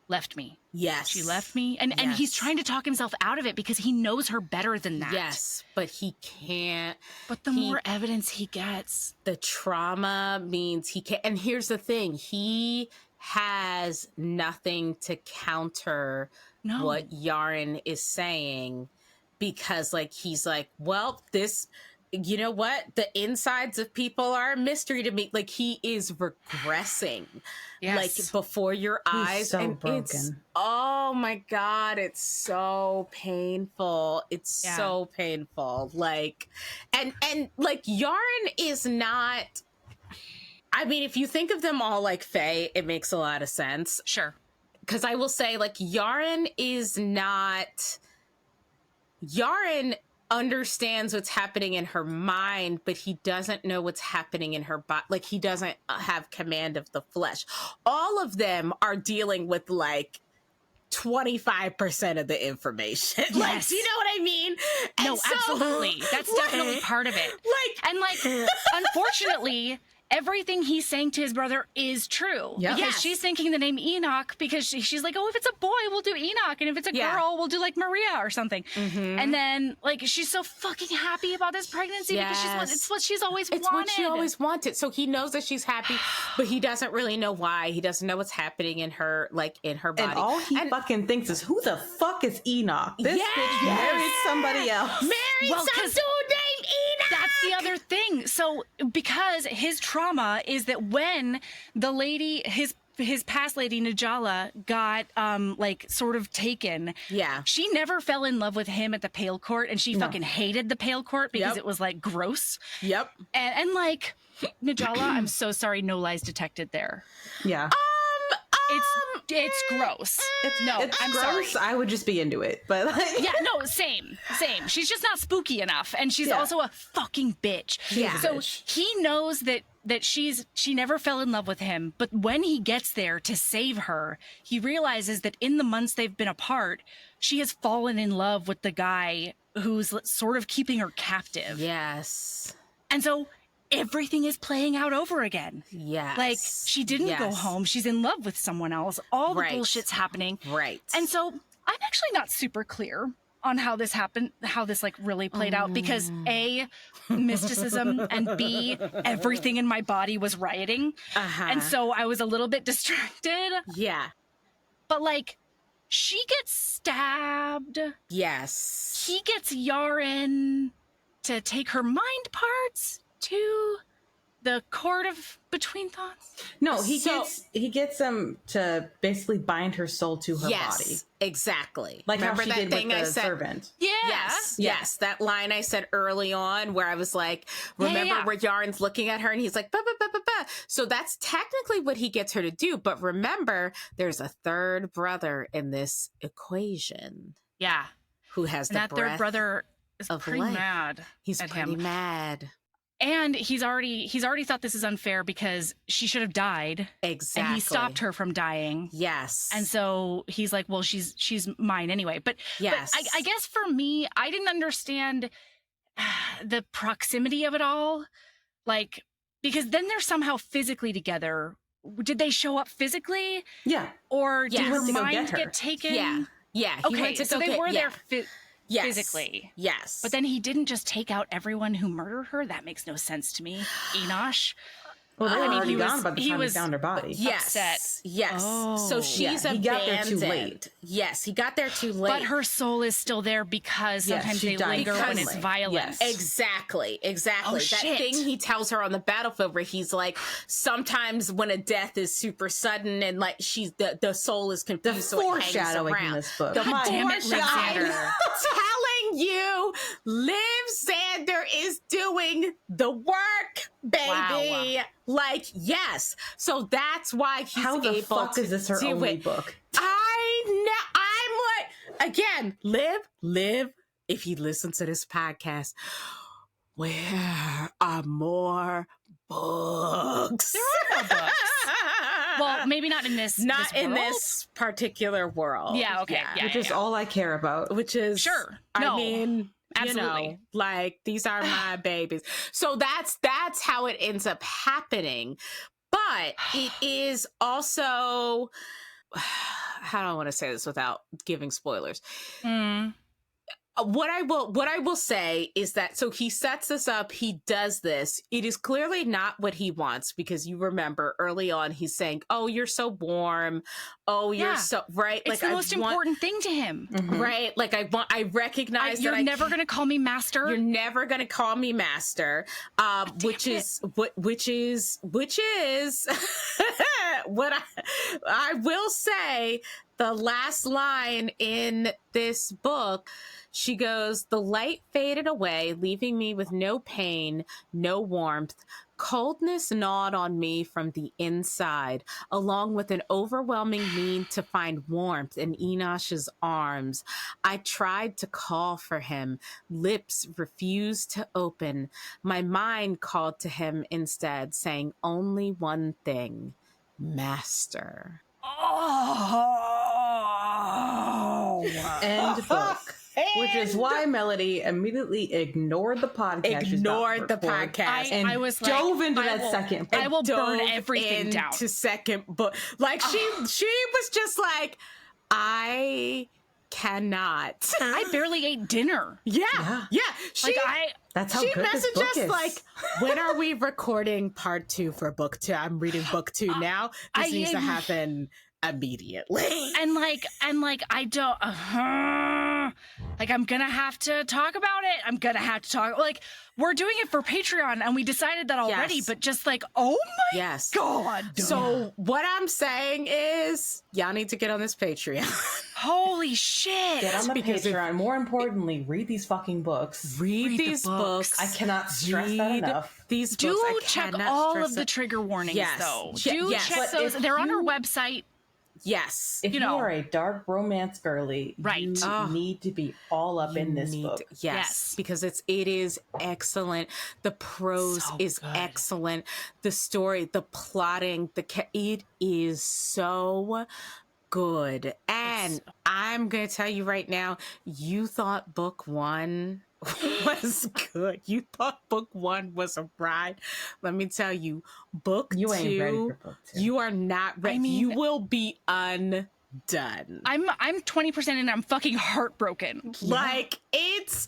left me. Yes. She left me. And he's trying to talk himself out of it because he knows her better than that. Yes, but he can't. But the more evidence he gets. The trauma means he can't. And here's the thing. He has nothing to counter what Yaren is saying because, like, he's like, well, this... You know what? The insides of people are a mystery to me. Like, he is regressing, like, before your eyes. He's so and broken. Oh my God, it's so painful. It's so painful. Like, and like, Yaren is not, I mean, if you think of them all like Faye, it makes a lot of sense. Sure. Because I will say, like, Yaren understands what's happening in her mind, but he doesn't know what's happening in her body. Like, he doesn't have command of the flesh. All of them are dealing with like 25% of the information. Yes. Like, do you know what I mean? No, absolutely. That's definitely part of it. Unfortunately, everything he's saying to his brother is true. Yep. Because she's thinking the name Enoch because she's like, oh, if it's a boy, we'll do Enoch. And if it's a girl, we'll do like Maria or something. Mm-hmm. And then like, she's so fucking happy about this pregnancy because it's what she's always wanted. It's what she always wanted. So he knows that she's happy, but he doesn't really know why. He doesn't know what's happening in her, like in her body. And all he fucking thinks is, who the fuck is Enoch? This bitch married somebody else. Married some dude named Enoch! That's the other thing. So because his trauma is that when the lady, his past lady Najala got like sort of taken, she never fell in love with him at the Pale Court, and she fucking hated the Pale Court because it was like gross. Yep. And like Najala, I'm so sorry, no lies detected there. Yeah. It's gross. I'm gross. Sorry. I would just be into it, but like... same. She's just not spooky enough, and she's also a fucking bitch. Yeah. So he knows that she never fell in love with him, but when he gets there to save her, he realizes that in the months they've been apart, she has fallen in love with the guy who's sort of keeping her captive. Yes. And so everything is playing out over again. Yes. Like, she didn't go home. She's in love with someone else. All the bullshit's happening. Right. And so I'm actually not super clear on how this happened, how this like really played out, because A, mysticism, and B, everything in my body was rioting. And so I was a little bit distracted. Yeah. But like, she gets stabbed. Yes. He gets Yaren to take her mind parts to the court of between thoughts. No, he gets them to basically bind her soul to her body. Exactly. Like remember how she that did thing with I the said? servant. Yeah. Yes. That line I said early on where I was like, remember where Yaren's looking at her and he's like, ba, ba, ba, ba, ba. So that's technically what he gets her to do. But remember, there's a third brother in this equation. Yeah. Who has and the that breath third brother is of pretty life. mad. He's at pretty him. mad. And he's already thought this is unfair because she should have died. Exactly. And he stopped her from dying. Yes. And so he's like, well, she's mine anyway. But yes. But I guess for me, I didn't understand the proximity of it all. Like, because then they're somehow physically together. Did they show up physically? Yeah. Or did her to go mind get her. get taken? Yeah. Yeah. He went to so they were there yes. physically. Yes. But then he didn't just take out everyone who murdered her. That makes no sense to me. Enosh. Well, they were already gone by the time he was found her body. Yes. upset. Yes. Oh. So she's abandoned. He got there too late. Yes, he got there too late. But her soul is still there because sometimes they linger when it's violent. Yes. Exactly. Oh, that shit. thing he tells her on the battlefield where he's like, sometimes when a death is super sudden and like the soul is confused, The so it hangs foreshadowing around. in this book. The God damn it, Liv foreshadowing. Zander. Telling you, Liv Zander is doing the work, baby. Wow. Like, yes. So that's why he's How the able fuck to is this her do only it. book? I know. I'm like, again, Liv, if you listen to this podcast, where are more books? There are no books. Well, maybe not in this. Not this in world? this particular world. Yeah. Okay. Yeah. Which is all I care about. Which is Sure. I No. mean, Absolutely. you know, like these are my babies. So that's how it ends up happening. But it is also how do I want to say this without giving spoilers? What I will say is that so he sets this up, he does this. It is clearly not what he wants because you remember early on he's saying, "Oh, you're so warm. Oh, you're so right." It's like the most important thing to him, right? Like I recognize you're that never going to call me master. You're never going to call me master, which is what I will say. The last line in this book, she goes, "The light faded away, leaving me with no pain, no warmth. Coldness gnawed on me from the inside, along with an overwhelming need to find warmth in Enosh's arms. I tried to call for him. Lips refused to open. My mind called to him instead, saying only one thing, Master." Oh, End book. Which is why Melody immediately ignored the podcast. And I was dove like, into that second book. I will burn everything down. To second book. Like she was just like, I cannot. I barely ate dinner. Yeah. That's how she good this book messaged us is. like, when are we recording part 2 for book 2? I'm reading book 2 now. This needs to happen immediately. And I don't like I'm gonna have to talk about it. I'm gonna have to talk like we're doing it for Patreon and we decided that already, but just like, oh my god. So what I'm saying is y'all need to get on this Patreon. Holy shit. Get on the Patreon. More importantly, read these fucking books. Read these books. I cannot stress that enough. These Do books. check all of the trigger warnings though. Do check those. They're on our website. Yes. If you are a dark romance girly, you need to be all up in this book. Yes, because it is excellent. The prose is excellent. The story, the plotting, it is so good. And I'm going to tell you right now, you thought book 1 was good. You thought book 1 was a ride. Let me tell you, book 2, ain't ready for book 2. You are not ready. You will be unbelievable. done. I'm 20% and I'm fucking heartbroken. Like it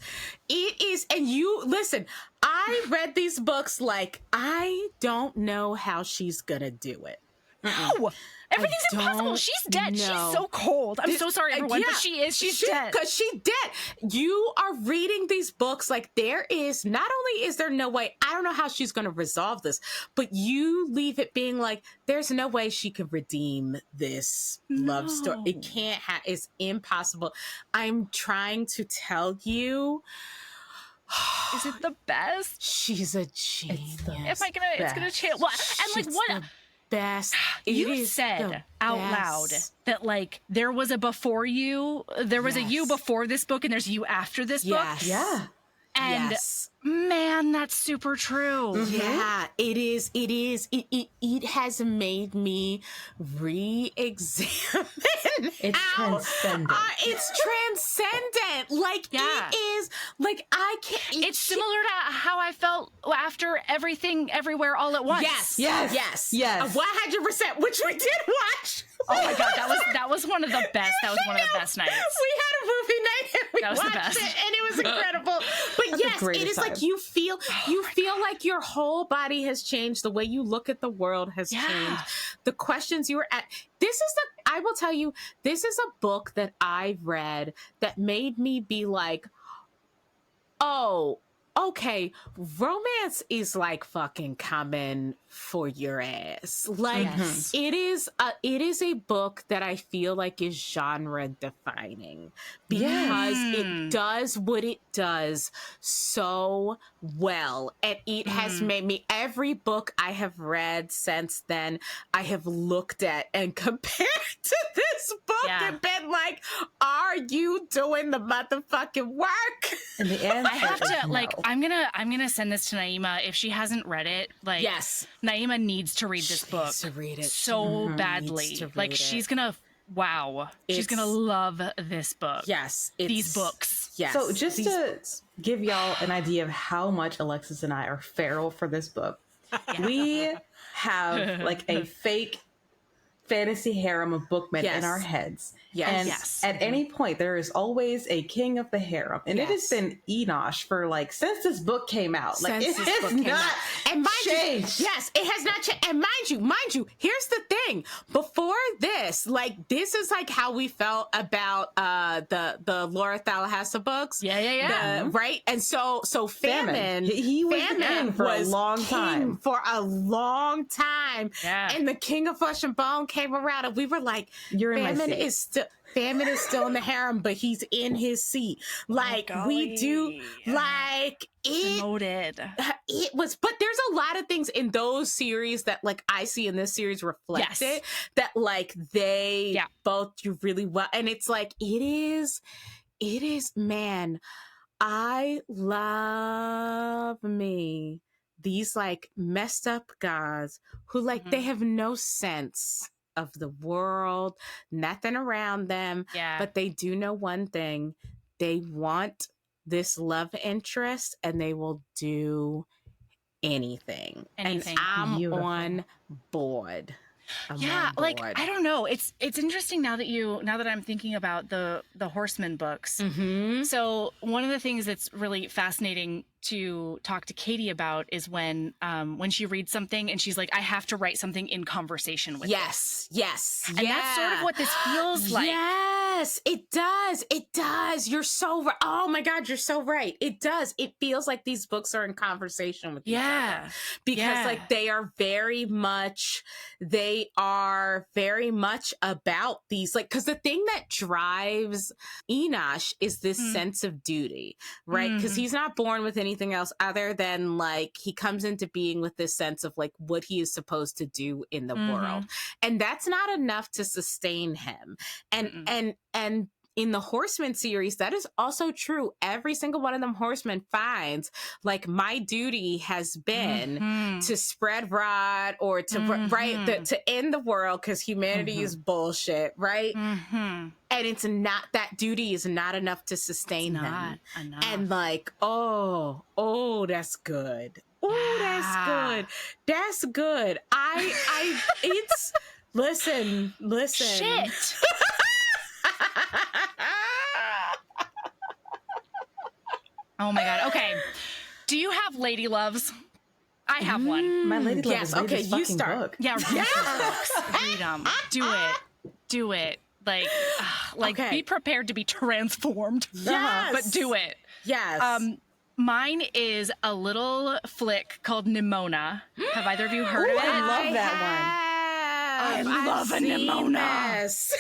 is, and you listen, I read these books like I don't know how she's gonna do it. No, everything's impossible. She's dead. She's so cold. I'm so sorry, everyone, but she is. She's dead. Because she's dead. You are reading these books like there is, not only is there no way, I don't know how she's going to resolve this, but you leave it being like, there's no way she could redeem this love story. It can't it's impossible. I'm trying to tell you. Is it the best? She's a genius. It's gonna change. Well, and like what? Best. You said out loud that like there was a before you, there was a you before this book, and there's you after this book. Yeah. And man, that's super true. Yeah, it is. It has made me re-examine. It's transcendent. It's transcendent. Like it is. Like I can't. It's similar to how I felt after Everything, Everywhere, All at Once. Yes. 100%, which we did watch. Oh my god, that was one of the best. That was one of the best nights. We had a movie night and we that was watched the best. it, and it was incredible. But yes, it is like you feel like your whole body has changed. The way you look at the world has changed. The questions you were at. I will tell you, this is a book that I read that made me be like, oh, okay, romance is like fucking coming for your ass. Like it is a book that I feel like is genre defining because it does what it does so well. And it has made me, every book I have read since then, I have looked at and compared to this book and been like, are you doing the motherfucking work? And the answer I have to no. like I'm gonna send this to Naima if she hasn't read it. Like Naima needs to read this book to read it so badly. Like she's gonna she's gonna love this book. Yes, these books. Yes. So just to give y'all an idea of how much Alexis and I are feral for this book, we have like a fake fantasy harem of bookmen in our heads. And at any point, there is always a king of the harem. And it has been Enosh for like, since this book came out. Like, it has not changed. Yes, it has not changed. And mind you, here's the thing. Before this, like, this is like how we felt about the Laura Thalahassa books. Right? And so Famine. He was king for a long time. For a long time. Yeah. And the King of Flesh and Bone came around and we were like, Famine is still in the harem, but he's in his seat. Like we do, like Demoted. It was, but there's a lot of things in those series that like I see in this series reflected that like they both do really well, and it's like it is, man. I love me these like messed up guys who like they have no sense of the world, nothing around them, but they do know one thing: they want this love interest and they will do anything. And I'm on board. Like I don't know, it's interesting now that I'm thinking about the Horseman books. So one of the things that's really fascinating to talk to Katie about is when she reads something and she's like, I have to write something in conversation with yes and that's sort of what this feels like. Yes, it does. You're so right. Oh my god, you're so right. It does. It feels like these books are in conversation with each other because like they are very much about these, like, because the thing that drives Enosh is this sense of duty, right? Because he's not born with anything else other than like he comes into being with this sense of like what he is supposed to do in the world, and that's not enough to sustain him. And in the Horseman series, that is also true. Every single one of them horsemen finds like my duty has been to spread rod or to to end the world because humanity is bullshit, right? And it's not, that duty is not enough to sustain him. And like, oh, that's good. Oh, that's good. I it's listen. Shit. Oh my God. Okay. Do you have lady loves? I have one. My lady love Yes, is read okay, this you fucking start. book. Yeah, read those books. Read them. Do it. Like, Okay. be prepared to be transformed. Yes. But do it. Yes. Mine is a little flick called Nimona. Have either of you heard of it? I love that have. I love I've a seen Nimona. this.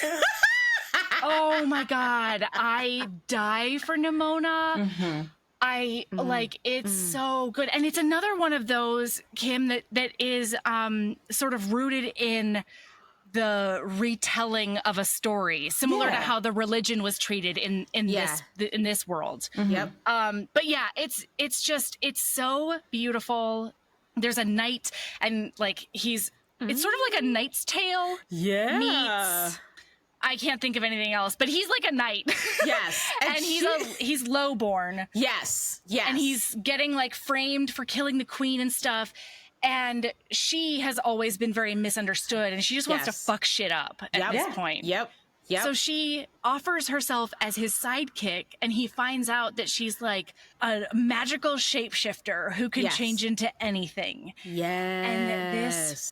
Oh my God. I die for Nimona. Mm-hmm. I like it's so good. And it's another one of those, Kim, that is sort of rooted in the retelling of a story, similar to how the religion was treated in this world. Yep. But yeah, it's so beautiful. There's a knight, and like it's sort of like a Knight's Tale. Yeah. Meets, I can't think of anything else, but he's like a knight. Yes. And he's lowborn. Yes. Yes. And he's getting like framed for killing the queen and stuff. And she has always been very misunderstood, and she just wants to fuck shit up at this point. Yep. So she offers herself as his sidekick, and he finds out that she's like a magical shapeshifter who can change into anything. Yes. And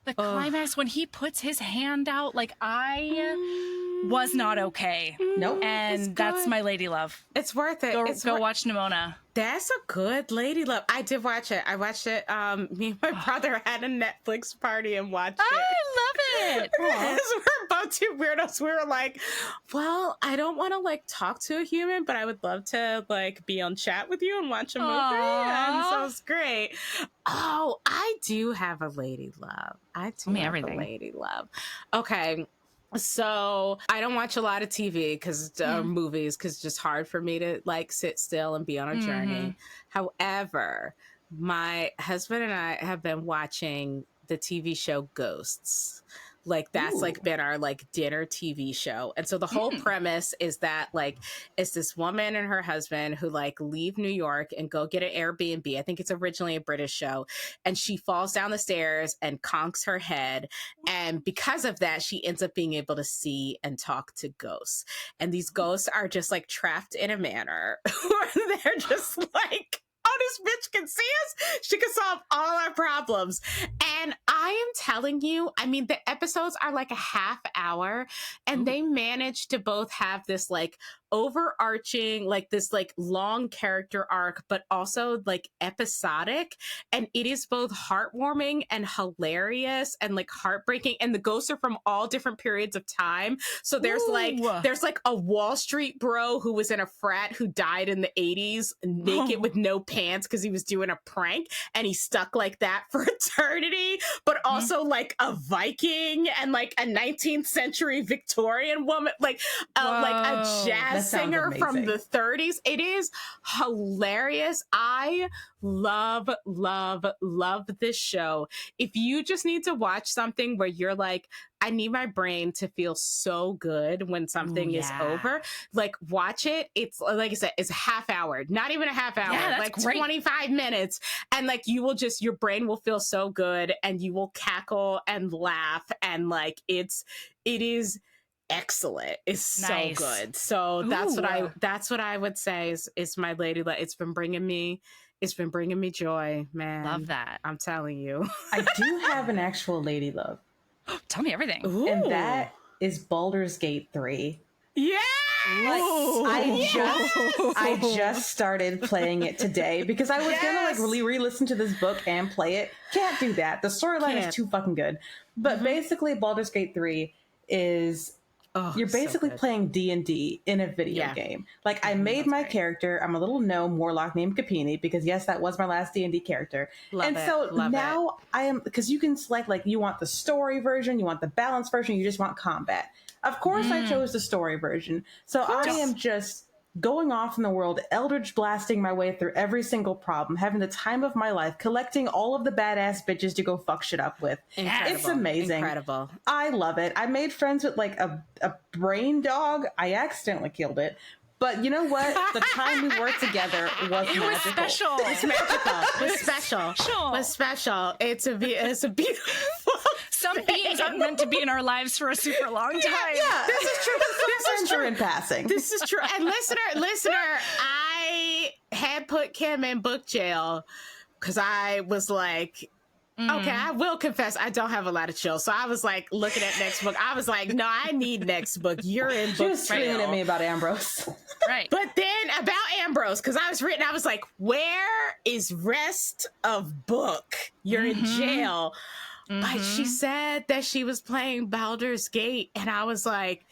the climax, when he puts his hand out, like I was not okay. Nope. And that's my lady love. It's worth it. Go watch Nimona. That's a good lady love. I did watch it. I watched it. Me and my brother had a Netflix party and watched it. I love it. Because we're both two weirdos. We were like, well, I don't want to like talk to a human, but I would love to like be on chat with you and watch a movie. And so it's great. Oh, I do have a lady love. I do have a lady love. Okay. So I don't watch a lot of TV because movies, because it's just hard for me to like sit still and be on a journey. However, my husband and I have been watching the TV show Ghosts. Like that's like been our like dinner TV show. And so the whole premise is that like it's this woman and her husband who like leave New York and go get an Airbnb. I think it's originally a British show. And she falls down the stairs and conks her head. And because of that, she ends up being able to see and talk to ghosts. And these ghosts are just like trapped in a manor where they're just like, oh, this bitch can see us. She can solve all our problems. And I am telling you, I mean, the episodes are like a half hour, and they manage to both have this like overarching, like this like long character arc, but also like episodic. And it is both heartwarming and hilarious and like heartbreaking. And the ghosts are from all different periods of time. So there's like a Wall Street bro who was in a frat who died in the 80s naked with no pants because he was doing a prank, and he stuck like that for eternity. But also like a Viking and like a 19th century Victorian woman, like a jazz singer from the 30s. It is hilarious. I love this show. If you just need to watch something where you're like, I need my brain to feel so good when something is over, like watch it. It's like I said, it's a half hour, not even a half hour, like great. 25 minutes. And like you will just, your brain will feel so good and you will cackle and laugh. And like it is excellent. It's so good. So that's what I would say is my lady love. It's been bringing me joy, man. Love that. I'm telling you. I do have an actual lady love. Tell me everything. Ooh. And that is Baldur's Gate 3. Yeah. Like, I just started playing it today because I was gonna like really re-listen to this book and play it. Can't do that. The storyline is too fucking good. But basically, Baldur's Gate 3 is you're basically playing D&D in a video game. Like I made my character. I'm a little gnome warlock named Capini because yes, that was my last D&D character. Now I am, because you can select like you want the story version, you want the balanced version, you just want combat. Of course, I chose the story version. So I am just going off in the world, eldritch blasting my way through every single problem, having the time of my life, collecting all of the badass bitches to go fuck shit up with. Incredible. It's amazing. Incredible. I love it. I made friends with like a brain dog. I accidentally killed it. But you know what? The time we worked together was magical. Was special. It's magical. It was special. It was special. It's a beautiful. some beings aren't meant to be in our lives for a super long time. Yeah, This is true. This is true. in passing. This is true. And listener, I had put Kim in book jail because I was like, okay, I will confess I don't have a lot of chill. So I was like looking at next book. I was like, no, I need next book. You're in book jail. She was screaming at me about Ambrose. Right. But then about Ambrose, because I was like, where is rest of book? You're in jail. But she said that she was playing Baldur's Gate, and I was like,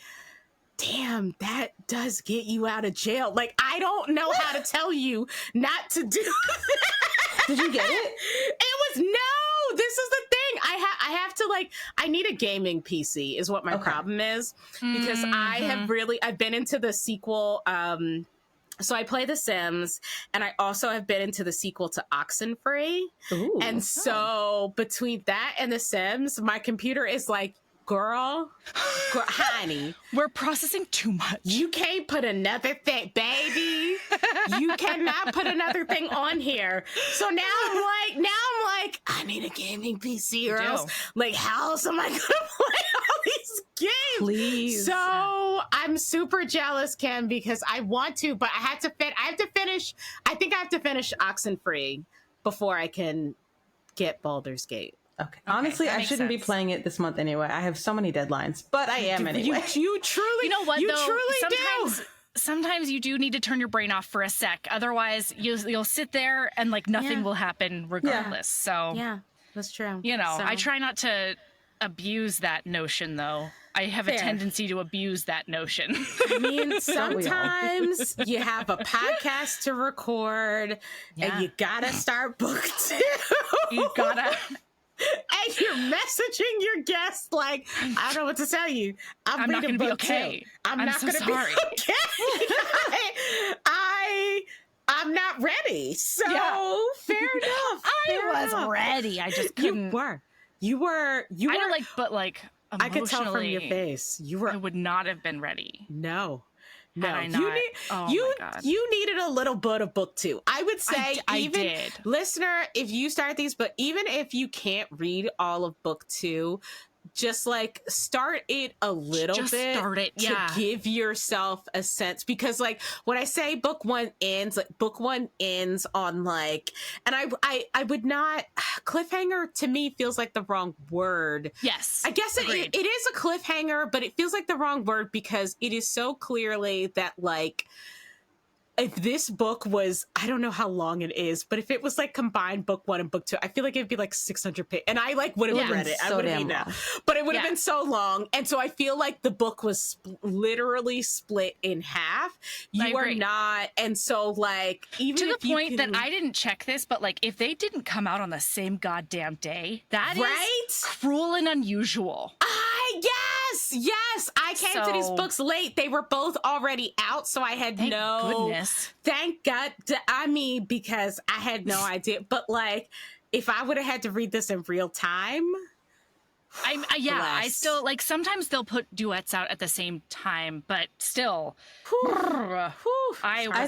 damn, that does get you out of jail. Like, I don't know how to tell you not to do that. Did you get it? It was no. This is the thing. I have to like. I need a gaming PC. Is what my problem is, because I've been into the sequel. So I play The Sims, and I also have been into the sequel to Oxenfree. Ooh. And so between that and The Sims, my computer is like, girl, honey, we're processing too much. you can't put another thing, baby. You cannot put another thing on here. So now I'm like, I need a gaming PC or else, like, how else am I gonna play all these games? Please. So I'm super jealous, Kim, because I want to, but I have to finish. I think I have to finish Oxenfree before I can get Baldur's Gate. Okay. Honestly, I shouldn't be playing it this month anyway. I have so many deadlines, but I am anyway. You truly, You know what? you though, truly sometimes you do need to turn your brain off for a sec. Otherwise, you'll sit there and like nothing will happen regardless. So yeah, that's true. You know, So- I try not to abuse that notion, though. I have a tendency to abuse that notion. I mean, sometimes you have a podcast to record, and you gotta start book 2. You gotta. And you're messaging your guests like, I don't know what to tell you. I'm not reading gonna be book okay. 2. I'm not so gonna sorry. be okay. I'm not ready. So fair enough. I was ready. I just couldn't. You were. I don't like, but like emotionally, I could tell from your face. You were. I would not have been ready. No. Had I not. You my God. you needed a little bit of book 2. I would say I did. Listener, if you start these, but even if you can't read all of book 2, just like start it a little bit. Start it, to give yourself a sense, because like when I say book 1 ends, like book 1 ends on like, and I would not, cliffhanger to me feels like the wrong word. Yes, I guess it is a cliffhanger, but it feels like the wrong word because it is so clearly that like, if this book was, I don't know how long it is, but if it was like combined book 1 and book 2, I feel like it'd be like 600 pages. And I like would have read it. I would have read that. But it would have been so long. And so I feel like the book was literally split in half. You are not. And so like, even to if the point that I didn't check this, but like if they didn't come out on the same goddamn day, that is cruel and unusual. Yes. I came to these books late. They were both already out. So I had thank God. I mean, because I had no idea. But like, if I would have had to read this in real time, I still like sometimes they'll put duets out at the same time, but still, I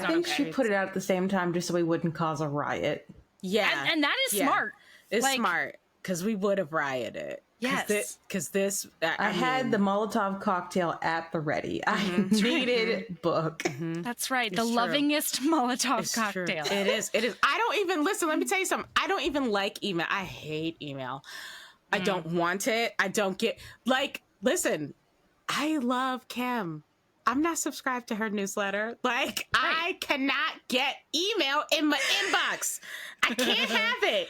think she put it out at the same time just so we wouldn't cause a riot. Yeah, and that is smart. It's like, smart because we would have rioted. Yes, because this. I had the Molotov cocktail at the ready. I needed book. That's right. The lovingest Molotov cocktail. True. It is. I don't even listen. Let me tell you something. I don't even like email. I hate email. I don't want it. I don't get like. Listen, I love Kim. I'm not subscribed to her newsletter. Like, I cannot get email in my inbox. I can't have it.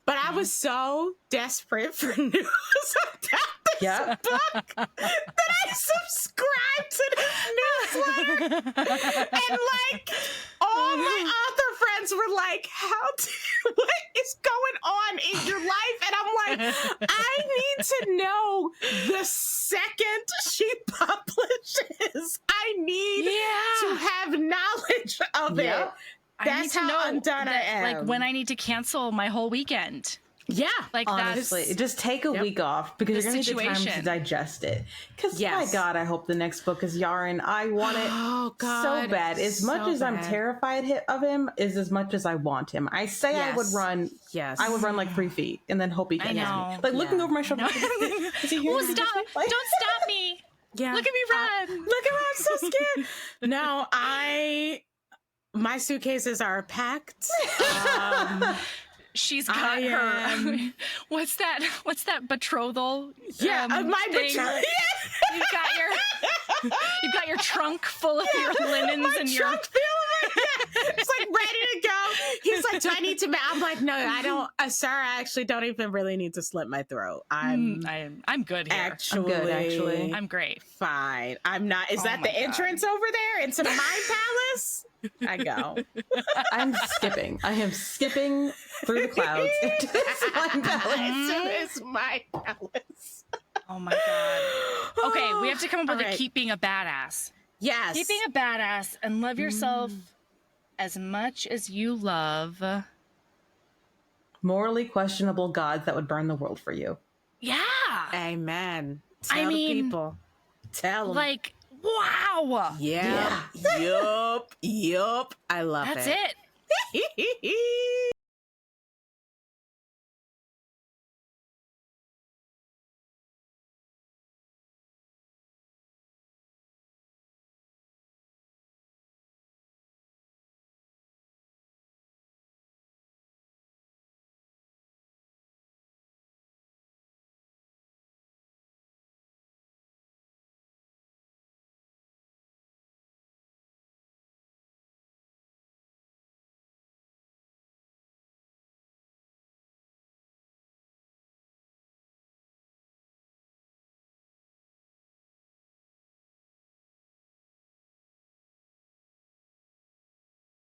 But I was so desperate for news about this book that I subscribed to this newsletter. And like, all my author friends were like, what is going on in your life? And I'm like, I need to know the second she publishes. I need to have knowledge of it. That's how undone I am. Like when I need to cancel my whole weekend. Yeah. Like, honestly, just take a week off because you're going to need the time to digest it. Because my God, I hope the next book is Yaren. I want it so bad. As much as I'm terrified of him, is as much as I want him. I say I would run. Yes, I would run like 3 feet and then hope he catches me. Like looking over my shoulder. Is he here? Stop! Don't stop me! Yeah. Look at me run! Look at me! I'm so scared. No, my suitcases are packed. She's got her. What's that betrothal? Yeah, my betrothal. You've got your trunk full of your linens and your trunk it's like ready to go. He's like, "Do I need to?" I'm like, "No, I don't, sir. I actually don't even really need to slit my throat. I'm good here. Actually, I'm great. Fine. I'm not. Is that the entrance over there into my palace? I go. I'm skipping. I am skipping through the clouds into this my palace. It's my palace. Oh my God. Okay, we have to come up with a keep being a badass. Yes. Keep being a badass and love yourself as much as you love morally questionable gods that would burn the world for you. Yeah. Amen. Tell the people. Tell them. Like, wow. Yeah. Yup. I love That's it. it.